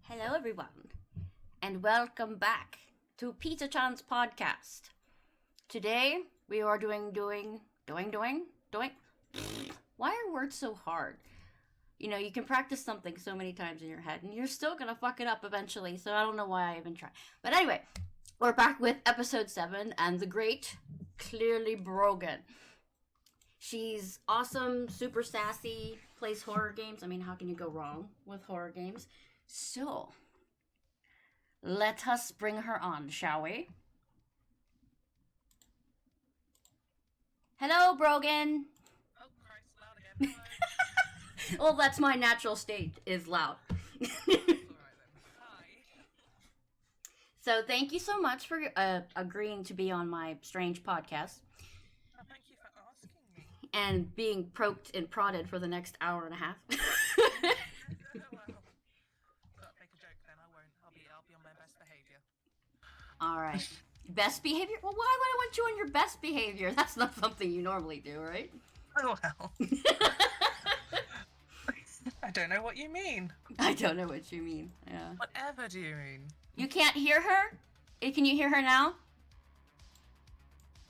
Hello, everyone, and welcome back to Pizzachan's podcast. Today, we are doing. Why are words so hard? You know, you can practice something so many times in your head, and you're still gonna fuck it up eventually, so I don't know why I even try. But anyway, we're back with Episode 7 and the great ClearlyBrogan. She's awesome, super sassy, plays horror games. I mean, how can you go wrong with horror games? So, let us bring her on, shall we? Hello, Brogan! Oh, Christ, loud again. Well, that's my natural state, is loud. Alright then. Hi. So, thank you so much for agreeing to be on my strange podcast Oh, thank you for asking me. and being poked and prodded for the next hour and a half. Oh, well. Gotta make a joke then, I won't. I'll be on my best behaviour. Alright. Best behavior? Well, why would I want you on your best behavior? That's not something you normally do, right? Oh, well. I don't know what you mean. I don't know what you mean. Yeah. Whatever do you mean? You can't hear her? Can you hear her now?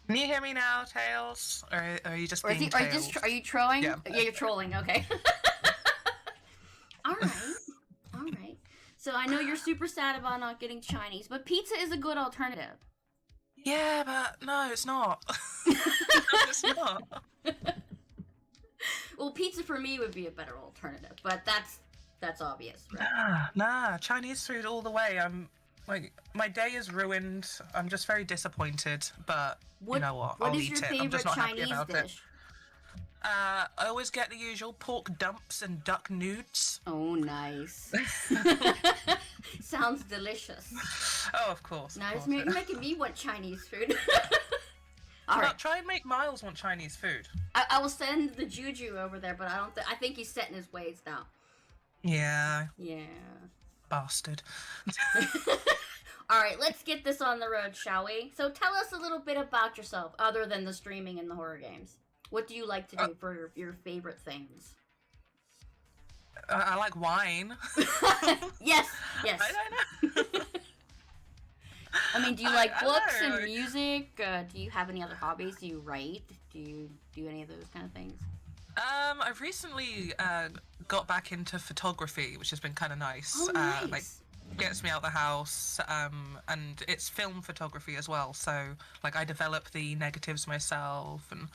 Can you hear me now, Tails? Or are you just Or being Tails? are you trolling? Yeah. You're trolling, okay. Alright. So I know you're super sad about not getting Chinese, but pizza is a good alternative. Yeah, but no, it's not. No, it's not. Well, pizza for me would be a better alternative, but that's obvious, right? Nah, Chinese food all the way. I'm like, my day is ruined. I'm just very disappointed, but you know what? What I'll is eat your it. I'm favorite just not happy Chinese about it. dish? I always get the usual pork dumps and duck nudes. Oh, nice. Sounds delicious. Oh, of course. Now of you're course. making me want Chinese food. Well, Alright. try and make Miles want Chinese food. I will send the Juju over there, but I think he's set in his ways now. Yeah, Yeah. bastard. Alright, let's get this on the road, shall we? So tell us a little bit about yourself, other than the streaming and the horror games. What do you like to do for your favorite things? I like wine. Yes. I don't know. I mean, do you like I books don't know. and music? Do you have any other hobbies? Do you write? Do you do any of those kind of things? I've recently got back into photography, which has been kind of nice. Oh, nice. Like, gets me out the house, and it's film photography as well. So, like, I develop the negatives myself, and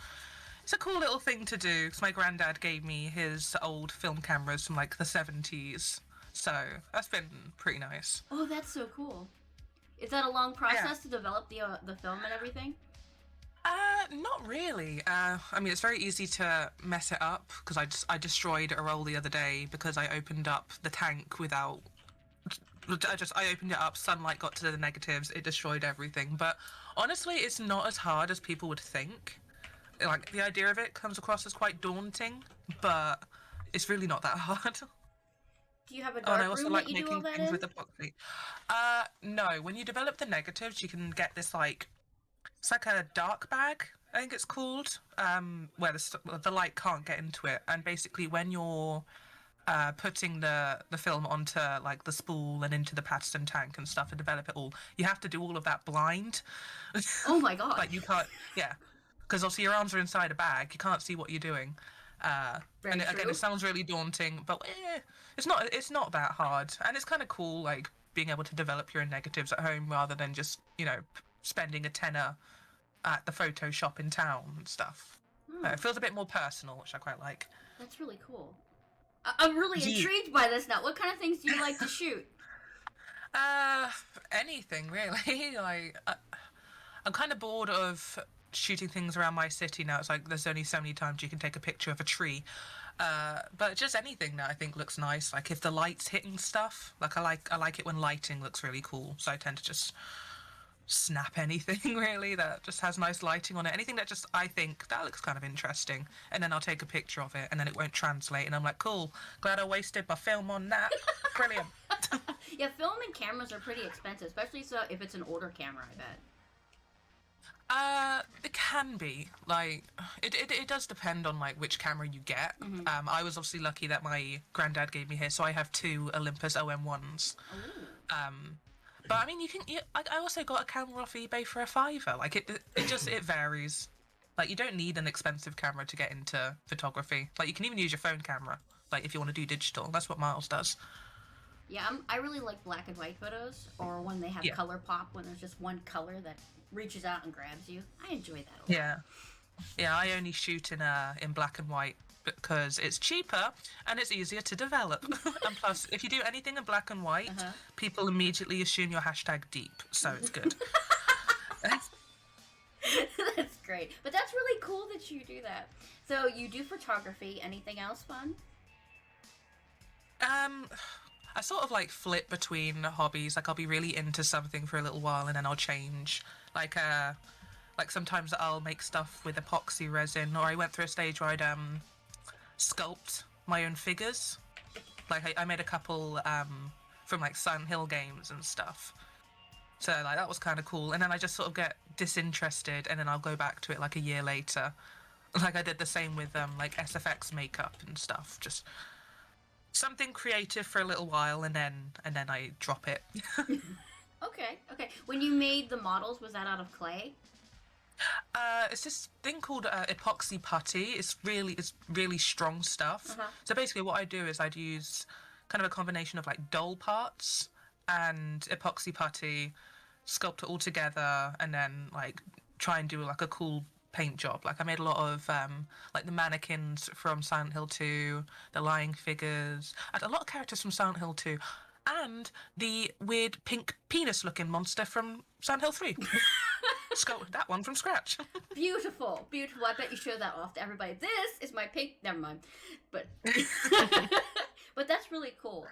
it's a cool little thing to do. Because my granddad gave me his old film cameras from like the 70s, so that's been pretty nice. Oh, that's so cool. Is that a long process to develop the film and everything? Not really. I mean, it's very easy to mess it up because I destroyed a roll the other day because I opened up the tank without. I opened it up. Sunlight got to the negatives. It destroyed everything. But honestly, it's not as hard as people would think. Like, the idea of it comes across as quite daunting, but it's really not that hard. Do you have a Oh, and I dark also room like that you do making all that things in? with epoxy. No. When you develop the negatives, you can get this it's like a dark bag, I think it's called, where the light can't get into it. And basically, when you're putting the film onto like the spool and into the Paterson tank and stuff and develop it all, you have to do all of that blind. Oh my god. Like, you can't, yeah, because obviously your arms are inside a bag, you can't see what you're doing. Very Again, true. it sounds really daunting, but it's not that hard, and it's kind of cool, like being able to develop your own negatives at home rather than just spending a tenner at the photo shop in town and stuff. It feels a bit more personal, which I quite like. That's really cool. I'm really Yeah. intrigued by this now. What kind of things do you like to shoot? Anything really. Like, I'm kind of bored of shooting things around my city now. It's like there's only so many times you can take a picture of a tree. But just anything that I think looks nice. Like, if the light's hitting stuff, like I like it when lighting looks really cool. So I tend to just snap anything really that just has nice lighting on it. Anything that just I think that looks kind of interesting, and then I'll take a picture of it, and then it won't translate, and I'm like, cool, glad I wasted my film on that. Brilliant. Yeah, film and cameras are pretty expensive, especially so if it's an older camera, I bet. It can be like it does depend on like which camera you get. I was obviously lucky that my granddad gave me his, so I have two Olympus OM1s. But I mean, I also got a camera off eBay for a fiver. Like it varies. Like you don't need an expensive camera to get into photography. Like you can even use your phone camera. Like if you want to do digital, that's what Miles does. Yeah, I really like black and white photos, or when they have color pop, when there's just one color that reaches out and grabs you. I enjoy that a lot. Yeah. I only shoot in black and white because it's cheaper and it's easier to develop. And plus, if you do anything in black and white, people immediately assume you're #deep, so it's good. That's great. But that's really cool that you do that. So you do photography. Anything else fun? I sort of like flip between hobbies. Like I'll be really into something for a little while and then I'll change. Like sometimes I'll make stuff with epoxy resin, or I went through a stage where I'd sculpt my own figures. Like I made a couple from like Silent Hill games and stuff. So like that was kind of cool. And then I just sort of get disinterested, and then I'll go back to it like a year later. Like I did the same with like SFX makeup and stuff. Just something creative for a little while, and then I drop it. Okay. When you made the models, was that out of clay? It's this thing called epoxy putty. It's really strong stuff. So basically what I do is I'd use kind of a combination of like doll parts and epoxy putty, sculpt it all together, and then like try and do like a cool paint job. Like I made a lot of like the mannequins from Silent Hill 2, the lying figures, and a lot of characters from Silent Hill 2, and the weird pink penis looking monster from Silent Hill 3. Sculpted that one from scratch. Beautiful. I bet you show that off to everybody. This is my pink. Never mind. But but that's really cool.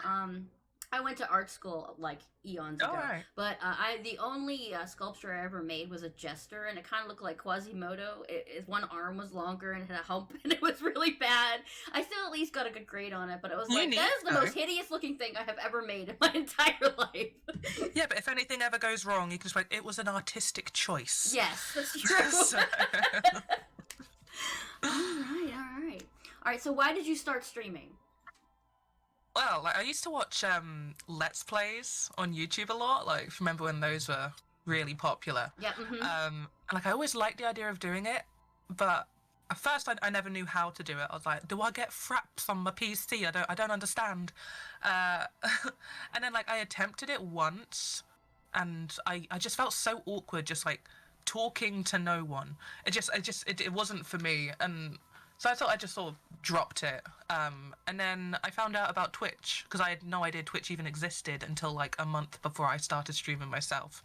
I went to art school like eons ago, but the only sculpture I ever made was a jester, and it kind of looked like Quasimodo. One arm was longer and it had a hump, and it was really bad. I still at least got a good grade on it, but it was like, that is the most hideous looking thing I have ever made in my entire life. Yeah, but if anything ever goes wrong, you can just like, it was an artistic choice. Yes, that's true. All right. So why did you start streaming? Well, like I used to watch Let's Plays on YouTube a lot. Like, remember when those were really popular? Yeah. And like I always liked the idea of doing it, but at first I never knew how to do it. I was like, do I get fraps on my PC? I don't understand. And then like I attempted it once, and I just felt so awkward, just like talking to no one. It wasn't for me, and so I thought I just sort of dropped it. And then I found out about Twitch, because I had no idea Twitch even existed until like a month before I started streaming myself.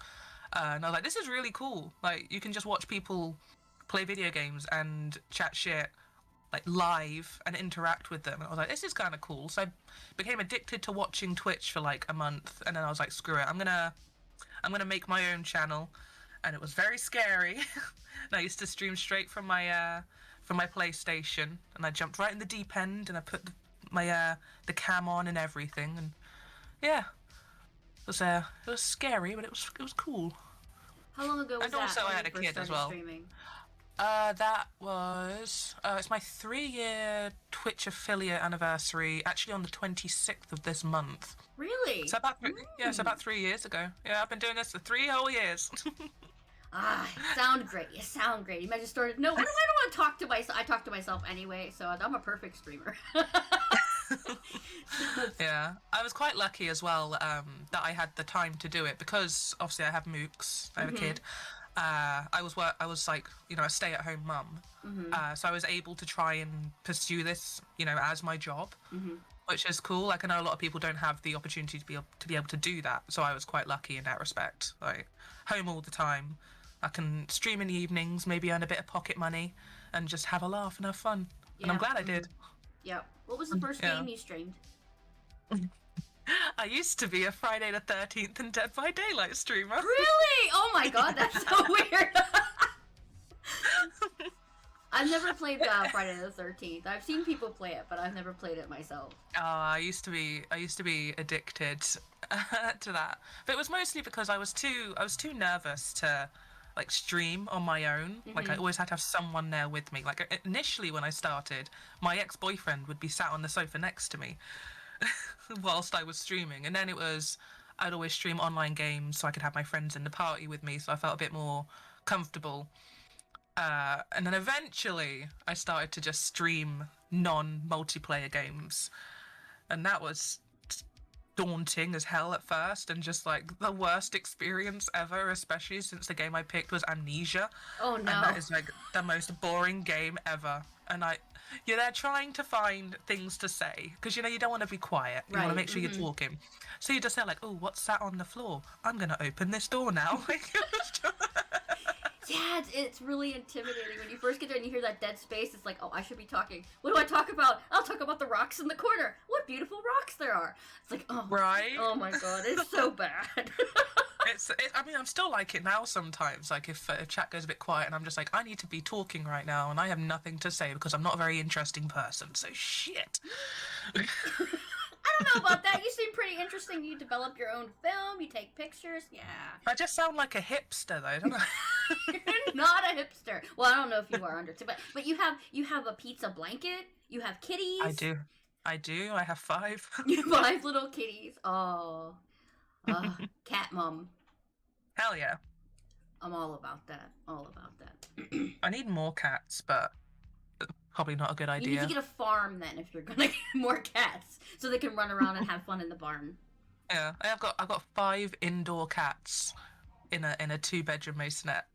And I was like, this is really cool. Like, you can just watch people play video games and chat shit like live and interact with them. And I was like, this is kind of cool. So I became addicted to watching Twitch for like a month, and then I was like, screw it, I'm gonna make my own channel. And it was very scary. And I used to stream straight from my PlayStation, and I jumped right in the deep end, and I put the cam on and everything, and yeah, it was scary, but it was cool. How long ago was and that? And also I had a kid as well. Streaming? That was it's my 3-year Twitch affiliate anniversary, actually on the 26th of this month. Really? So it's about 3 years ago. Yeah, I've been doing this for 3 whole years. You sound great. You might just started. No, I don't want to talk to myself. I talk to myself anyway, so I'm a perfect streamer. Yeah, I was quite lucky as well that I had the time to do it, because obviously I have mooks. I have a kid. I was like, a stay-at-home mum, so I was able to try and pursue this, as my job, which is cool. Like I know a lot of people don't have the opportunity to be able to do that, so I was quite lucky in that respect. Like home all the time, I can stream in the evenings, maybe earn a bit of pocket money, and just have a laugh and have fun. Yeah. And I'm glad I did. Yeah. What was the first game you streamed? I used to be a Friday the 13th and Dead by Daylight streamer. Really? Oh my god, that's so weird. I've never played Friday the 13th. I've seen people play it, but I've never played it myself. I used to be addicted to that. But it was mostly because I was too nervous to like stream on my own. Like I always had to have someone there with me. Like initially when I started, my ex-boyfriend would be sat on the sofa next to me whilst I was streaming, and then I'd always stream online games so I could have my friends in the party with me, so I felt a bit more comfortable. And then eventually I started to just stream non-multiplayer games, and that was daunting as hell at first, and just like the worst experience ever, especially since the game I picked was Amnesia. Oh no. And that is like the most boring game ever. And you're there trying to find things to say, because you don't want to be quiet. You want to make sure you're talking. So you just say like, oh, what's that on the floor? I'm going to open this door now. Yeah, it's really intimidating. When you first get there and you hear that dead space, it's like, oh, I should be talking. What do I talk about? I'll talk about the rocks in the corner. What beautiful rocks there are. It's like, oh, right? Oh my god, it's so bad. I mean, I'm still like it now sometimes. Like if chat goes a bit quiet and I'm just like, I need to be talking right now and I have nothing to say because I'm not a very interesting person. So shit. I don't know about that. You seem pretty interesting. You develop your own film. You take pictures. Yeah. I just sound like a hipster, though, don't I? You're not a hipster. Well, I don't know if you are under, but you have a pizza blanket. You have kitties. I do. I have 5. You have 5 little kitties. Oh, cat mom. Hell yeah. I'm all about that. All about that. I need more cats, but probably not a good idea. You need to get a farm then if you're gonna get more cats, so they can run around and have fun in the barn. Yeah, I've got 5 indoor cats in a 2-bedroom masonette.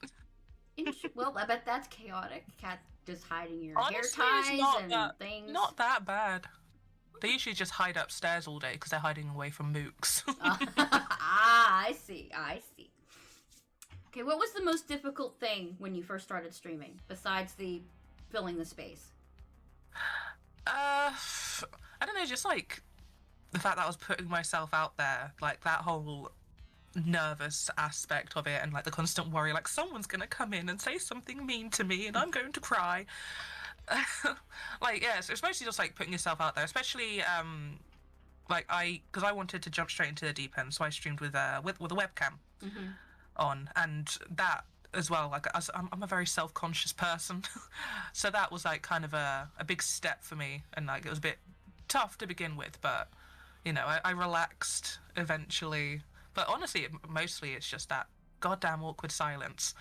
Well, I bet that's chaotic. Cats just hiding your Honestly, hair ties and things. Not that bad. They usually just hide upstairs all day because they're hiding away from mooks. I see. Okay, what was the most difficult thing when you first started streaming, besides the filling the space? I don't know, just like the fact that I was putting myself out there, like that whole nervous aspect of it, and like the constant worry, like someone's gonna come in and say something mean to me and I'm going to cry. Like, yeah, so it's mostly just like putting yourself out there, especially like because I wanted to jump straight into the deep end, so I streamed with a webcam on, and that as well, like I'm a very self-conscious person, so that was like kind of a big step for me, and like it was a bit tough to begin with, but I relaxed eventually. But honestly, mostly it's just that goddamn awkward silence.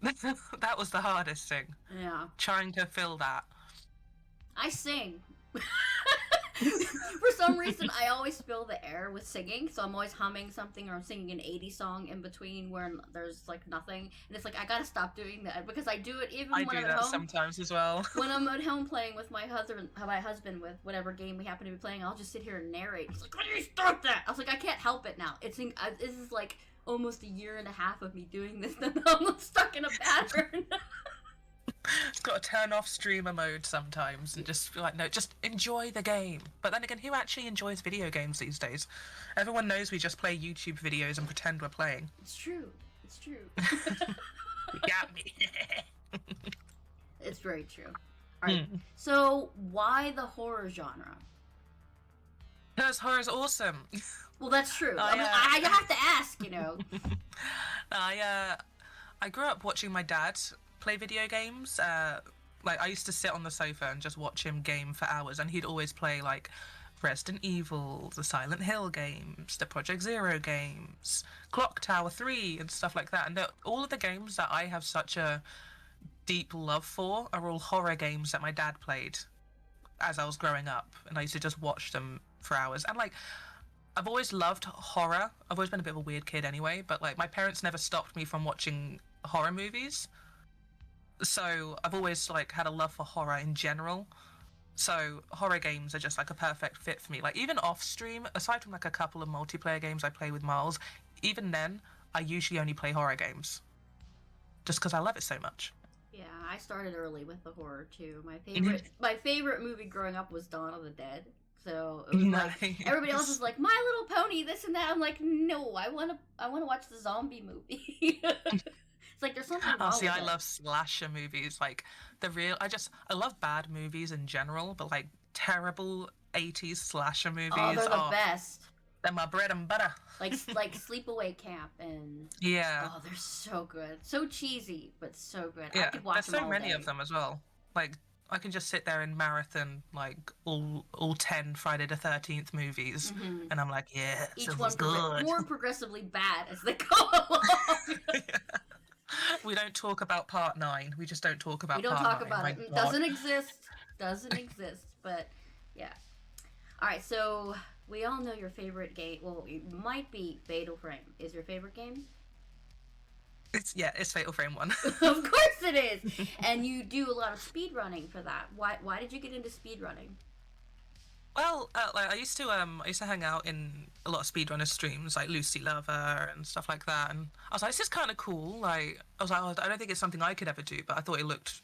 That was the hardest thing. Yeah. Trying to fill that. I sing. For some reason, I always fill the air with singing, so I'm always humming something or I'm singing an 80s song in between where there's like nothing, and it's like I gotta stop doing that because I do it even when I'm at home. I do that sometimes as well. When I'm at home playing with my husband with whatever game we happen to be playing, I'll just sit here and narrate. He's like, "Why do you stop that?" I was like, "I can't help it now." This is like almost a year and a half of me doing this, and I'm stuck in a pattern. It's got to turn off streamer mode sometimes and just be like, no, just enjoy the game. But then again, who actually enjoys video games these days? Everyone knows we just play YouTube videos and pretend we're playing. It's true. You got me. It's very true. Alright, so why the horror genre? Because horror's awesome. Well, that's true. I have to ask, I grew up watching my dad play video games. Like I used to sit on the sofa and just watch him game for hours, and he'd always play like Resident Evil, the Silent Hill games, the Project Zero games, Clock Tower 3 and stuff like that. And all of the games that I have such a deep love for are all horror games that my dad played as I was growing up, and I used to just watch them for hours. And like I've always loved horror. I've always been a bit of a weird kid anyway, but like my parents never stopped me from watching horror movies. So I've always like had a love for horror in general. So horror games are just like a perfect fit for me. Like even off stream, aside from like a couple of multiplayer games I play with Miles, even then I usually only play horror games. Just because I love it so much. Yeah, I started early with the horror too. My favorite movie growing up was Dawn of the Dead. So it was like everybody else was like My Little Pony, this and that. I'm like, no, I wanna watch the zombie movie. It's like there's something wrong with I love slasher movies. Like I love bad movies in general, but like terrible 80s slasher movies. Oh, they're the best. They're my bread and butter. like Sleepaway Camp and Yeah. oh, they're so good, so cheesy but so good. I Yeah, could watch there's them so all many day. of them as well. Like, I can just sit there and marathon like all 10 Friday the 13th movies, and I'm like, yeah, Each this one was good. more progressively bad as they go along. We don't talk about part 9. We just don't talk about. We don't part talk 9. about My it. It God. doesn't exist. Doesn't exist. But yeah. All right. So we all know your favorite game. Well, it might be Fatal Frame. Is your favorite game? It's Fatal Frame 1. Of course it is. And you do a lot of speed running for that. Why did you get into speed running? Well, like I used to hang out in a lot of speedrunner streams, like Lucy Lover and stuff like that, and I was like, this is kind of cool. Like, I was like, oh, I don't think it's something I could ever do, but I thought it looked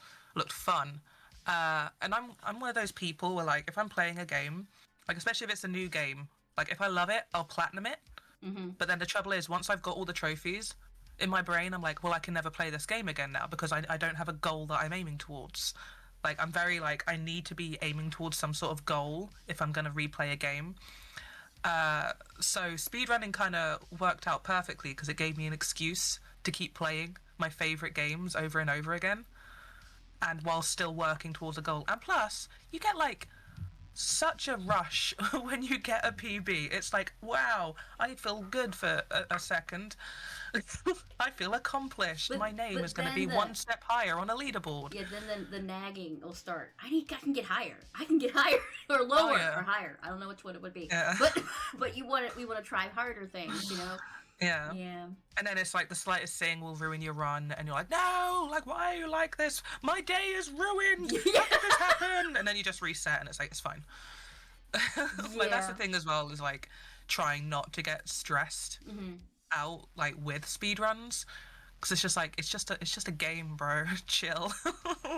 fun. And I'm one of those people where, like, if I'm playing a game, like especially if it's a new game, like if I love it, I'll platinum it. But then the trouble is, once I've got all the trophies, in my brain, I'm like, well, I can never play this game again now because I don't have a goal that I'm aiming towards. Like, I'm very, like, I need to be aiming towards some sort of goal if I'm going to replay a game. So speedrunning kind of worked out perfectly because it gave me an excuse to keep playing my favourite games over and over again, and while still working towards a goal. And plus, you get, like, such a rush when you get a PB. It's like, wow, I feel good for a second. I feel accomplished. My name is going to be one step higher on a leaderboard. Yeah, then the nagging will start. I can get higher. I can get higher or lower or higher. I don't know which one it would be. Yeah. But we want to try harder things, you know. Yeah. Yeah. And then it's like the slightest thing will ruin your run, and you're like, no, like, why are you like this? My day is ruined. How did this happen? And then you just reset, and it's like, it's fine. Like, that's the thing as well, is like trying not to get stressed out, like, with speedruns, because it's just like it's just a game, bro. Chill.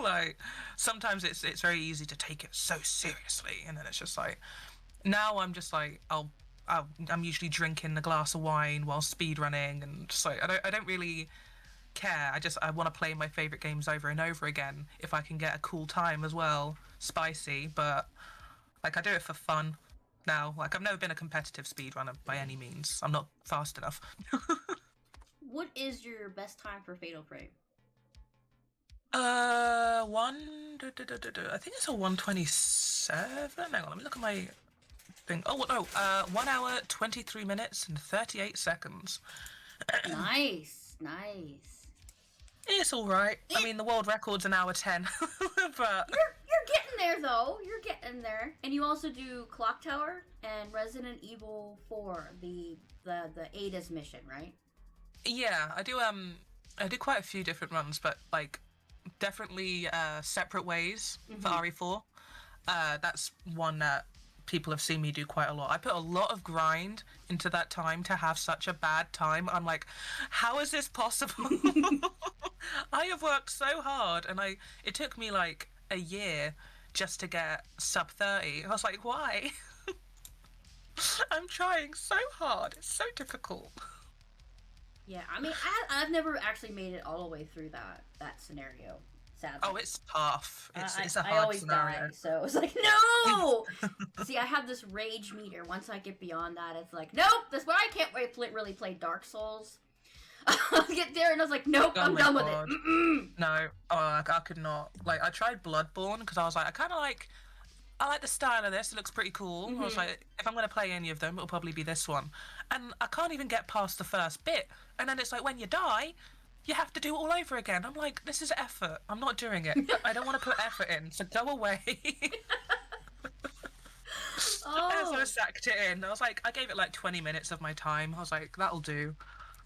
Like, sometimes it's very easy to take it so seriously, and then it's just like, now I'm just like, I'm usually drinking a glass of wine while speedrunning, and just like I don't really care. I want to play my favorite games over and over again if I can get a cool time as well, spicy, but like I do it for fun now. Like, I've never been a competitive speedrunner by any means. I'm not fast enough. What is your best time for Fatal Frame? I think it's a 127. Hang on, let me look at my thing. Oh no, 1 hour 23 minutes and 38 seconds. Nice. It's all right. I mean, the world record's an hour 10, but You're getting there though. You're getting there. And you also do Clock Tower and Resident Evil 4, the Ada's mission, right? yeah, I do quite a few different runs, but like definitely separate ways for RE4. That's one that people have seen me do quite a lot. I put a lot of grind into that time to have such a bad time. I'm like, how is this possible? I have worked so hard, and it took me like a year just to get sub 30. I was like, why? I'm trying so hard. It's so difficult. Yeah, I mean, I've never actually made it all the way through that scenario. Sadly. Oh, it's tough. It's a I hard always scenario. die, so it's like, no! See, I have this rage meter. Once I get beyond that, it's like, nope, that's why I can't really play Dark Souls. I get there and I was like, nope, I'm done with it. Mm-mm. No, I could not. Like, I tried Bloodborne because I was like, I like the style of this. It looks pretty cool. I was like, if I'm going to play any of them, it'll probably be this one. And I can't even get past the first bit. And then it's like, when you die, you have to do it all over again. I'm like, this is effort. I'm not doing it. I don't want to put effort in, so go away. And so I sacked it in. I was like, I gave it like 20 minutes of my time. I was like, that'll do.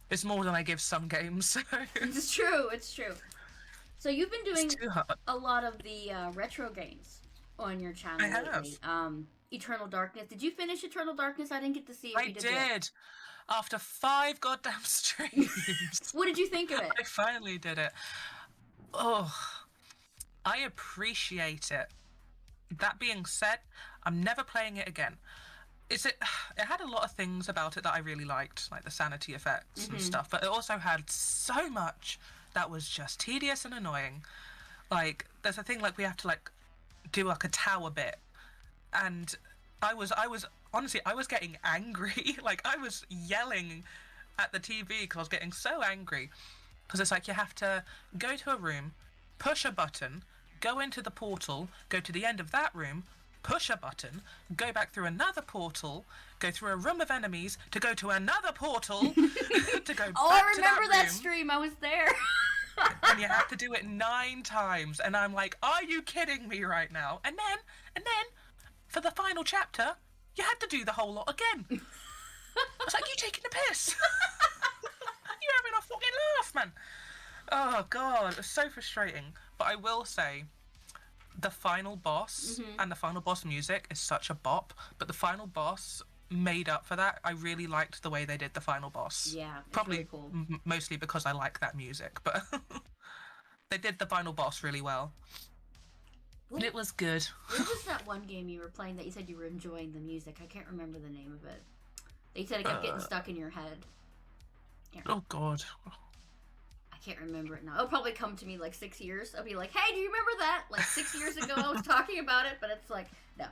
It's more than I give some games. So. It's true. So you've been doing It's too hard. a lot of the retro games on your channel I have. lately. Eternal Darkness. Did you finish Eternal Darkness? I didn't get to see if I you did. did. After 5 goddamn streams. What did you think of it? I finally did it. Oh, I appreciate it. That being said, I'm never playing it again. It had a lot of things about it that I really liked, like the sanity effects and stuff, but it also had so much that was just tedious and annoying. Like, there's a thing like we have to like do like a tower bit, and I was honestly, I was getting angry. Like, I was yelling at the TV because I was getting so angry. Because it's like you have to go to a room, push a button, go into the portal, go to the end of that room, push a button, go back through another portal, go through a room of enemies, to go to another portal, to go Oh, back I to remember that room, stream. I was there. and you have to do it 9 times. And I'm like, are you kidding me right now? And then, for the final chapter, you had to do the whole lot again. I was like, you taking the piss? You're having a fucking laugh, man. Oh, God, it's so frustrating. But I will say, the final boss and the final boss music is such a bop, but the final boss made up for that. I really liked the way they did the final boss. Yeah, it's probably really cool. Mostly because I like that music, but they did the final boss really well. It was good. What was that one game you were playing that you said you were enjoying the music? I can't remember the name of it. They said it kept getting stuck in your head. Oh, God. I can't remember it now. It'll probably come to me like 6 years. I'll be like, hey, do you remember that? Like 6 years ago I was talking about it, but it's like, no.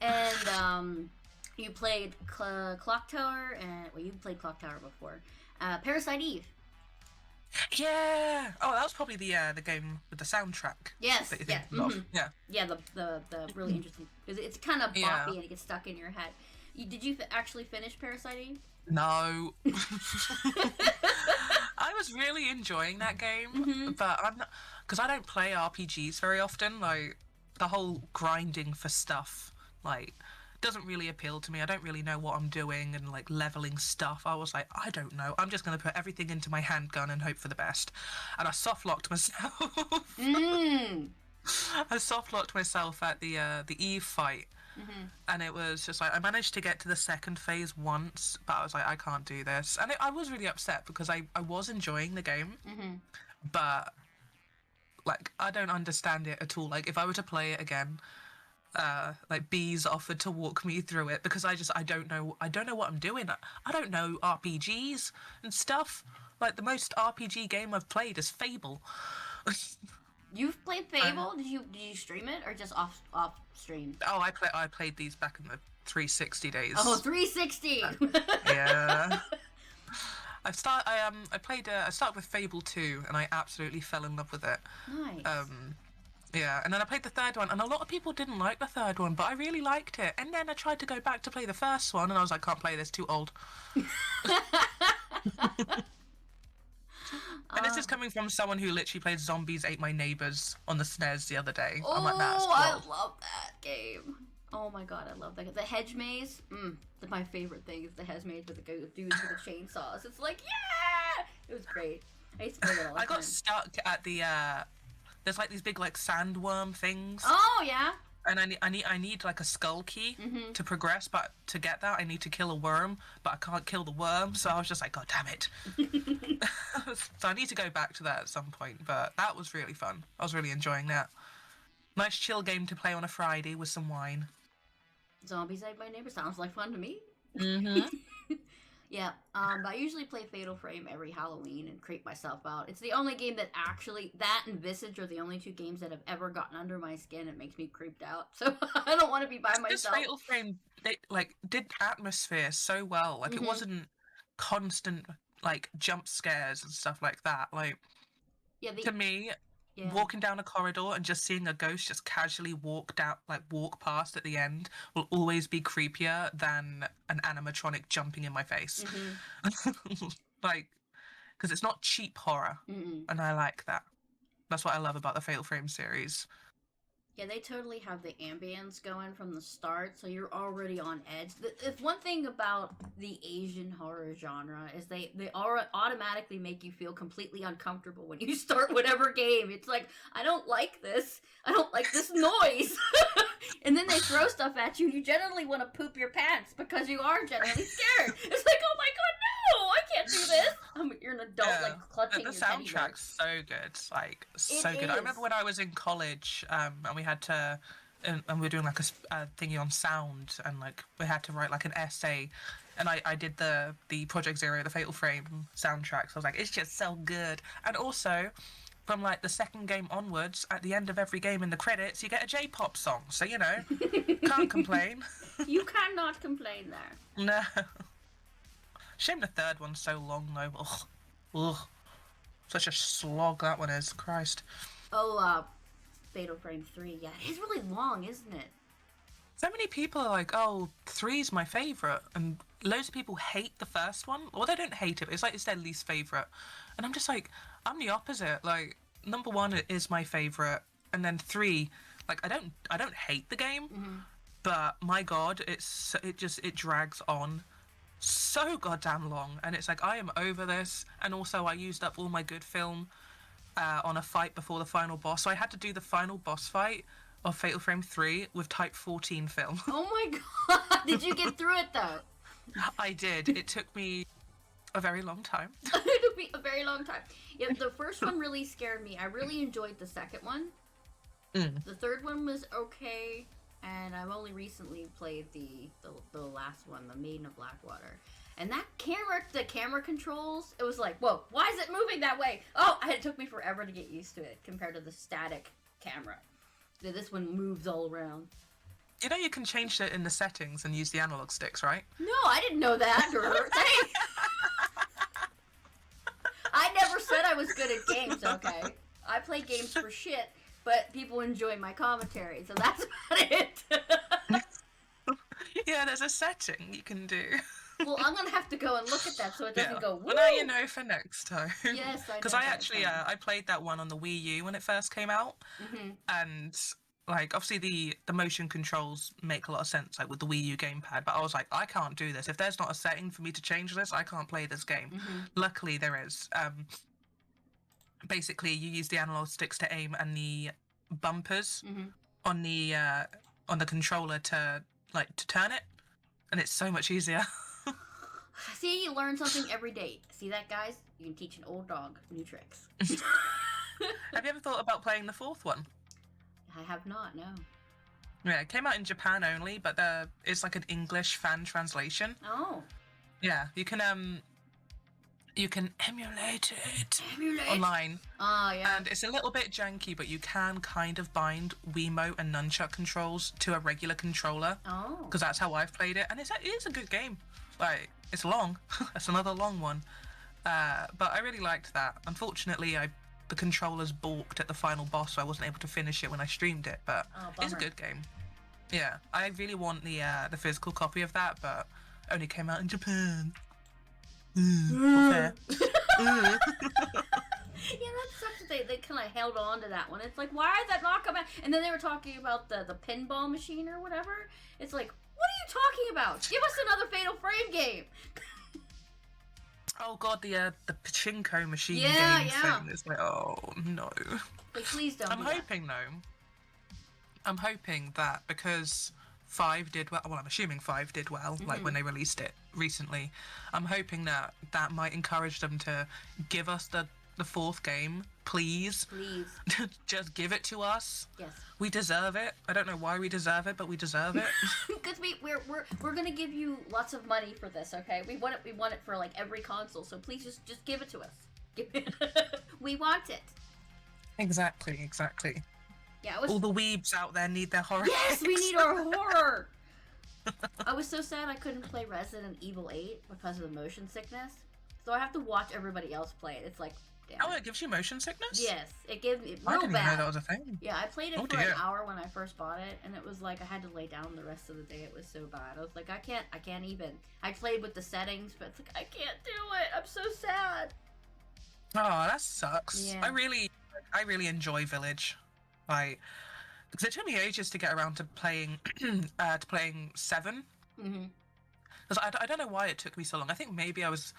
And you played Clock Tower, and well, you played Clock Tower before. Parasite Eve. Yeah. Oh, that was probably the game with the soundtrack. Yes. That you Yeah. think of. Yeah. Yeah. The really interesting, because it's kind of boppy and it gets stuck in your head. Did you actually finish Parasite Eve? No. I was really enjoying that game, but I'm not, because I don't play RPGs very often. Like, the whole grinding for stuff, like, doesn't really appeal to me. I don't really know what I'm doing, and like leveling stuff. I was like, I don't know. I'm just gonna put everything into my handgun and hope for the best. And I soft locked myself. I soft locked myself at the Eve fight. And it was just like, I managed to get to the second phase once, but I was like, I can't do this. And I was really upset because I was enjoying the game, but like, I don't understand it at all. Like, if I were to play it again, like, Bees offered to walk me through it because I don't know what I'm doing. I don't know RPGs and stuff. Like, the most RPG game I've played is Fable. You've played Fable? Did you stream it or just off stream? Oh, I played these back in the 360 days. Oh, 360. Yeah. I started with Fable 2 and I absolutely fell in love with it. Nice. Yeah, and then I played the third one, and a lot of people didn't like the third one, but I really liked it. And then I tried to go back to play the first one, and I was like, can't play this, too old. And this is coming from someone who literally played Zombies Ate My Neighbors on the SNES the other day. Oh, I'm like, that's I love that game. Oh my god, I love that. The hedge maze, my favorite thing is the hedge maze with the dudes with the chainsaws. It's like, yeah! It was great. I used to play that all the time. I got stuck at the, there's like these big like sandworm things. Oh, yeah. And I need like a skull key to progress, but to get that I need to kill a worm, but I can't kill the worm, so I was just like, God damn it. So I need to go back to that at some point, but that was really fun. I was really enjoying that. Nice chill game to play on a Friday with some wine. Zombies Ate My Neighbor sounds like fun to me. Yeah, I usually play Fatal Frame every Halloween and creep myself out. It's the only game that actually, that and Visage are the only two games that have ever gotten under my skin. It makes me creeped out, so I don't want to be by myself. This Fatal Frame, they, like, did atmosphere so well. Like, it wasn't constant, like, jump scares and stuff like that. Like, yeah, to me, walking down a corridor and just seeing a ghost just casually walk past at the end will always be creepier than an animatronic jumping in my face. Like, because it's not cheap horror, and I like that. That's what I love about the Fatal Frame series. Yeah, they totally have the ambience going from the start, so you're already on edge. It's one thing about the Asian horror genre is they automatically make you feel completely uncomfortable when you start whatever game. It's like, I don't like this. I don't like this noise. And then they throw stuff at you, and you generally want to poop your pants because you are generally scared. It's like, oh my god, no! I can't do this! You're an adult, like, clutching your teddy bear. The soundtrack's so good. Like, so good. I remember when I was in college, and we had to... And we were doing, like, a thingy on sound, and, like, we had to write, like, an essay, and I did the Project Zero, the Fatal Frame soundtrack, so I was like, it's just so good. And also, from like the second game onwards, at the end of every game in the credits, you get a J-pop song. So, you know, can't complain. You cannot complain there. No. Shame the third one's so long, though. Ugh. Ugh. Such a slog that one is. Christ. Oh, Fatal Frame 3. Yeah, it is really long, isn't it? So many people are like, oh, 3's my favourite. And loads of people hate the first one. Or they don't hate it, but it's like it's their least favourite. And I'm just like, I'm the opposite. Like, number 1 is my favourite. And then 3, like, I don't hate the game. Mm-hmm. But my God, it drags on so goddamn long. And it's like, I am over this. And also I used up all my good film on a fight before the final boss. So I had to do the final boss fight of Fatal Frame 3 with Type 14 film. Oh my god! Did you get through it though? I did. It took me a very long time. It took me a very long time. Yeah, the first one really scared me. I really enjoyed the second one. The third one was okay, and I've only recently played the last one, the Maiden of Blackwater. And that the camera controls, it was like, whoa, why is it moving that way? Oh, it took me forever to get used to it compared to the static camera. This one moves all around. You know you can change it in the settings and use the analog sticks, right? No, I didn't know that. I never said I was good at games, okay? I play games for shit, but people enjoy my commentary, so that's about it. Yeah, there's a setting you can do. Well, I'm gonna have to go and look at that so it doesn't go, woo! Well, now you know for next time. Yes, I know. Because I actually, I played that one on the Wii U when it first came out. Mm-hmm. And, like, obviously the motion controls make a lot of sense, like, with the Wii U gamepad. But I was like, I can't do this. If there's not a setting for me to change this, I can't play this game. Mm-hmm. Luckily, there is. Basically, you use the analog sticks to aim and the bumpers on the controller to turn it. And it's so much easier. See, you learn something every day. See that, guys? You can teach an old dog new tricks. Have you ever thought about playing the fourth one? I have not, no. Yeah, it came out in Japan only, but it's like an English fan translation. Oh. Yeah, you can emulate it Emulate? online. Oh, yeah. And it's a little bit janky, but you can kind of bind Wiimote and nunchuck controls to a regular controller. Oh. Because that's how I've played it, and it is a good game. Like, it's long. It's another long one. But I really liked that. Unfortunately, the controllers balked at the final boss, so I wasn't able to finish it when I streamed it, but it's a good game. Yeah, I really want the physical copy of that, but only came out in Japan. Not fair. Yeah, that sucks that they kind of held on to that one. It's like, why is that not coming? And then they were talking about the pinball machine or whatever. It's like, what are you talking about? Give us another Fatal Frame game. Oh god, the pachinko machine game thing. It's like, oh no. Like, please don't. I'm hoping that because 5 did well. Well, I'm assuming 5 did well, like when they released it recently. I'm hoping that might encourage them to give us the fourth game, please. Please. Just give it to us. Yes. We deserve it. I don't know why we deserve it, but we deserve it. Because we're gonna give you lots of money for this, okay? We want it for like every console, so please just give it to us. We want it. Exactly. Yeah, all the weebs out there need their horror. Yes, we need our horror. I was so sad I couldn't play Resident Evil 8 because of the motion sickness. So I have to watch everybody else play it. It's like, damn. Oh, it gives you motion sickness? Yes, it gives me real I didn't bad. even know that was a thing. Yeah, I played it for an hour when I first bought it, and it was like I had to lay down the rest of the day. It was so bad. I was like, I can't even. I played with the settings, but it's like I can't do it. I'm so sad. Oh, that sucks. Yeah. I really enjoy Village. Like, because it took me ages to get around to playing 7. Because I don't know why it took me so long. I think maybe I was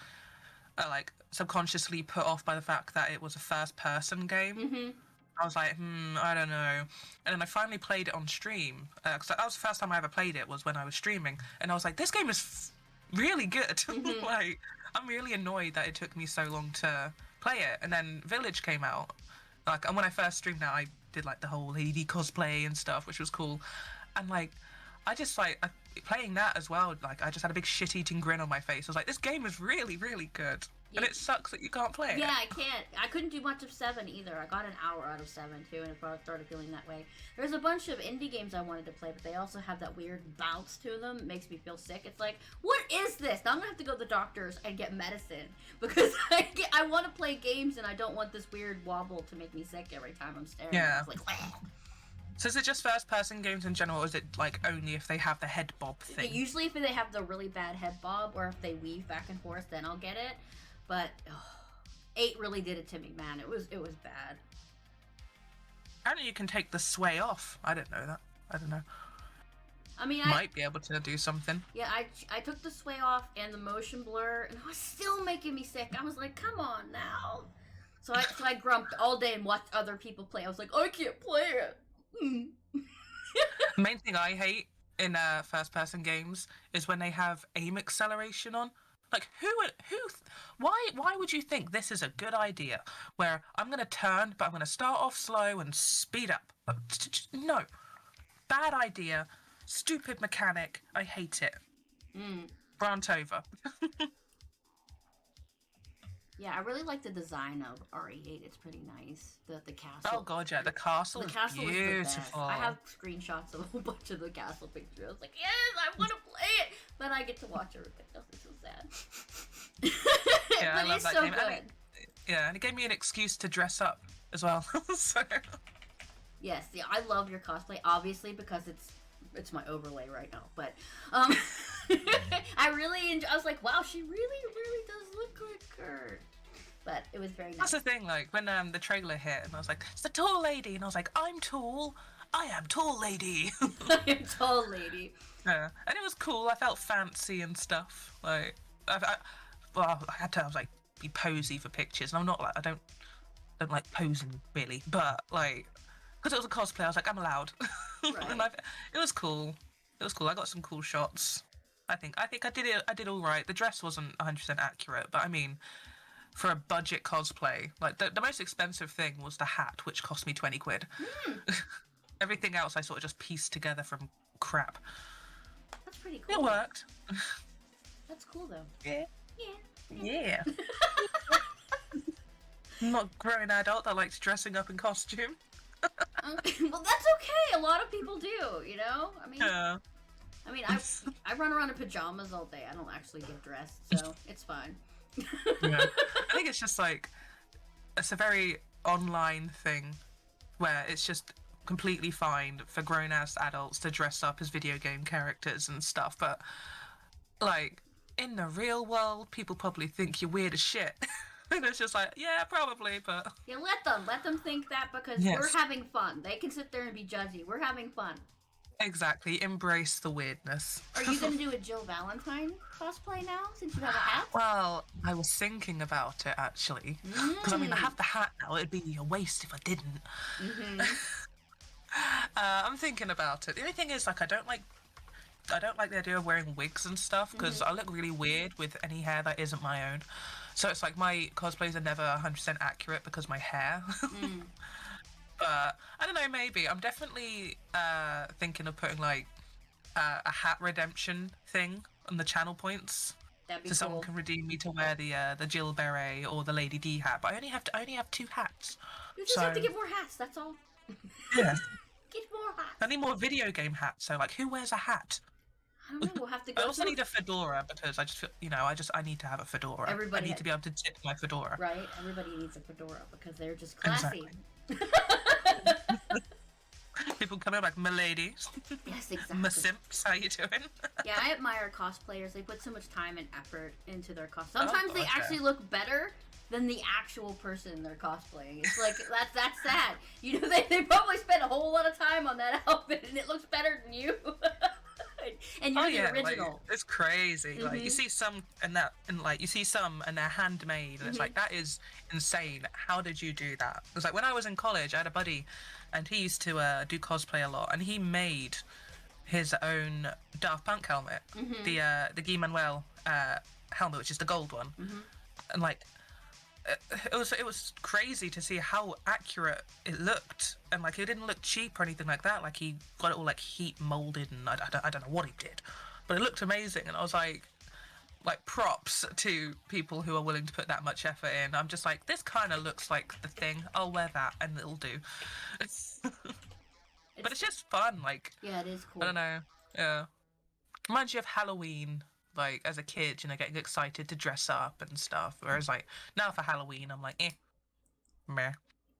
like subconsciously put off by the fact that it was a first-person game. I was like, I don't know. And then I finally played it on stream. Because that was the first time I ever played it, was when I was streaming. And I was like, this game is really good. Like, I'm really annoyed that it took me so long to play it. And then Village came out. Like, and when I first streamed that, I did like the whole lady cosplay and stuff, which was cool. And like, I just playing that as well. Like, I just had a big shit-eating grin on my face. I was like, this game is really, really good. And it sucks that you can't play it. Yeah, I can't. I couldn't do much of 7 either. I got an hour out of 7 too, and it started feeling that way. There's a bunch of indie games I wanted to play, but they also have that weird bounce to them. It makes me feel sick. It's like, what is this? Now I'm gonna have to go to the doctors and get medicine because I want to play games and I don't want this weird wobble to make me sick every time I'm staring. Yeah. It's like, So is it just first-person games in general, or is it like only if they have the head bob thing? usually if they have the really bad head bob or if they weave back and forth, then I'll get it. But 8 really did it to me, man. It was bad. Apparently you can take the sway off. I didn't know that. I don't know. I mean, Might be able to do something. Yeah, I took the sway off and the motion blur, and it was still making me sick. I was like, come on now. So I grumped all day and watched other people play. I was like, I can't play it. The main thing I hate in first-person games is when they have aim acceleration on. Like, why would you think this is a good idea? Where I'm going to turn, but I'm going to start off slow and speed up. No. Bad idea. Stupid mechanic. I hate it. Rant over. Yeah, I really like the design of RE8. It's pretty nice. The castle. Oh god, yeah, the castle is beautiful. Is the best. I have screenshots of a whole bunch of the castle pictures. I was like, yes, I want to play it, but I get to watch everything else. It's so sad. Yeah, but I love it's that so game. good. And it gave me an excuse to dress up as well. So. Yes, yeah, I love your cosplay, obviously, because it's my overlay right now. But I really enjoy. I was like, wow, she really does look like her. But it was very nice. That's the thing, like, when the trailer hit, and I was like, it's the tall lady, and I was like, I'm tall. I am tall lady. I am tall lady. Yeah, and it was cool. I felt fancy and stuff. Like, I had to, I was like, be posy for pictures, and I'm not like, I don't like posing really, but like, because it was a cosplay, I was like, I'm allowed. Right. And it was cool. It was cool. I got some cool shots. I think I did it. I did all right. The dress wasn't 100% accurate, but I mean, for a budget cosplay, like the most expensive thing was the hat, which cost me 20 quid. Everything else I sort of just pieced together from crap. That's pretty cool. It worked. That's cool though. Yeah. Yeah. I'm not a grown adult that likes dressing up in costume. Well, that's okay. A lot of people do, you know? I mean, I run around in pajamas all day. I don't actually get dressed, so it's fine. Yeah. I think it's just like, it's a very online thing where it's just completely fine for grown-ass adults to dress up as video game characters and stuff, but like in the real world, people probably think you're weird as shit. And it's just like, yeah, probably, but Yeah, let them think that because we're having fun. They can sit there and be judgy. We're having fun. exactly, embrace the weirdness. Are you gonna do a Jill Valentine cosplay now since you have a hat? Well, I was thinking about it actually, because I mean, I have the hat now. It'd be a waste if I didn't. Mm-hmm. I'm thinking about it. The only thing is, like, I don't like the idea of wearing wigs and stuff because I look really weird with any hair that isn't my own. So it's like my cosplays are never 100% accurate because my hair. But I don't know, maybe. I'm definitely thinking of putting like a hat redemption thing on the channel points. That'd be So cool. someone can redeem me to wear the Jill beret or the Lady D hat, but I only have 2 hats. You just have to get more hats. That's all. Yeah. Get more hats. I need more video game hats. So like, who wears a hat? I don't know. We'll have to go. I also to need a fedora because I just feel, I need to have a fedora. Everybody I need to be able to tip my fedora. Right? Everybody needs a fedora because they're just classy. People come in like, "Milady." Yes, exactly. My simps, how you doing? Yeah, I admire cosplayers. They put so much time and effort into their costume. Sometimes they God, actually yeah. look better than the actual person they're cosplaying. It's like, that's sad. You know, they probably spent a whole lot of time on that outfit and it looks better than you. And you're the original. Like, it's crazy. Like you see some and they're handmade and it's like, that is insane. How did you do that? It's like when I was in college, I had a buddy and he used to do cosplay a lot and he made his own Daft Punk helmet, the Guy Manuel helmet, which is the gold one. And like it was crazy to see how accurate it looked, and like it didn't look cheap or anything like that. Like he got it all like heat molded, and I don't know what he did, but it looked amazing. And I was like, like props to people who are willing to put that much effort in. I'm just like, this kind of looks like the thing. I'll wear that and it'll do. But it's just fun. Like, yeah, it is cool. I don't know. Yeah. Reminds you of Halloween, like as a kid, you know, getting excited to dress up and stuff. Whereas like now for Halloween, I'm like, meh.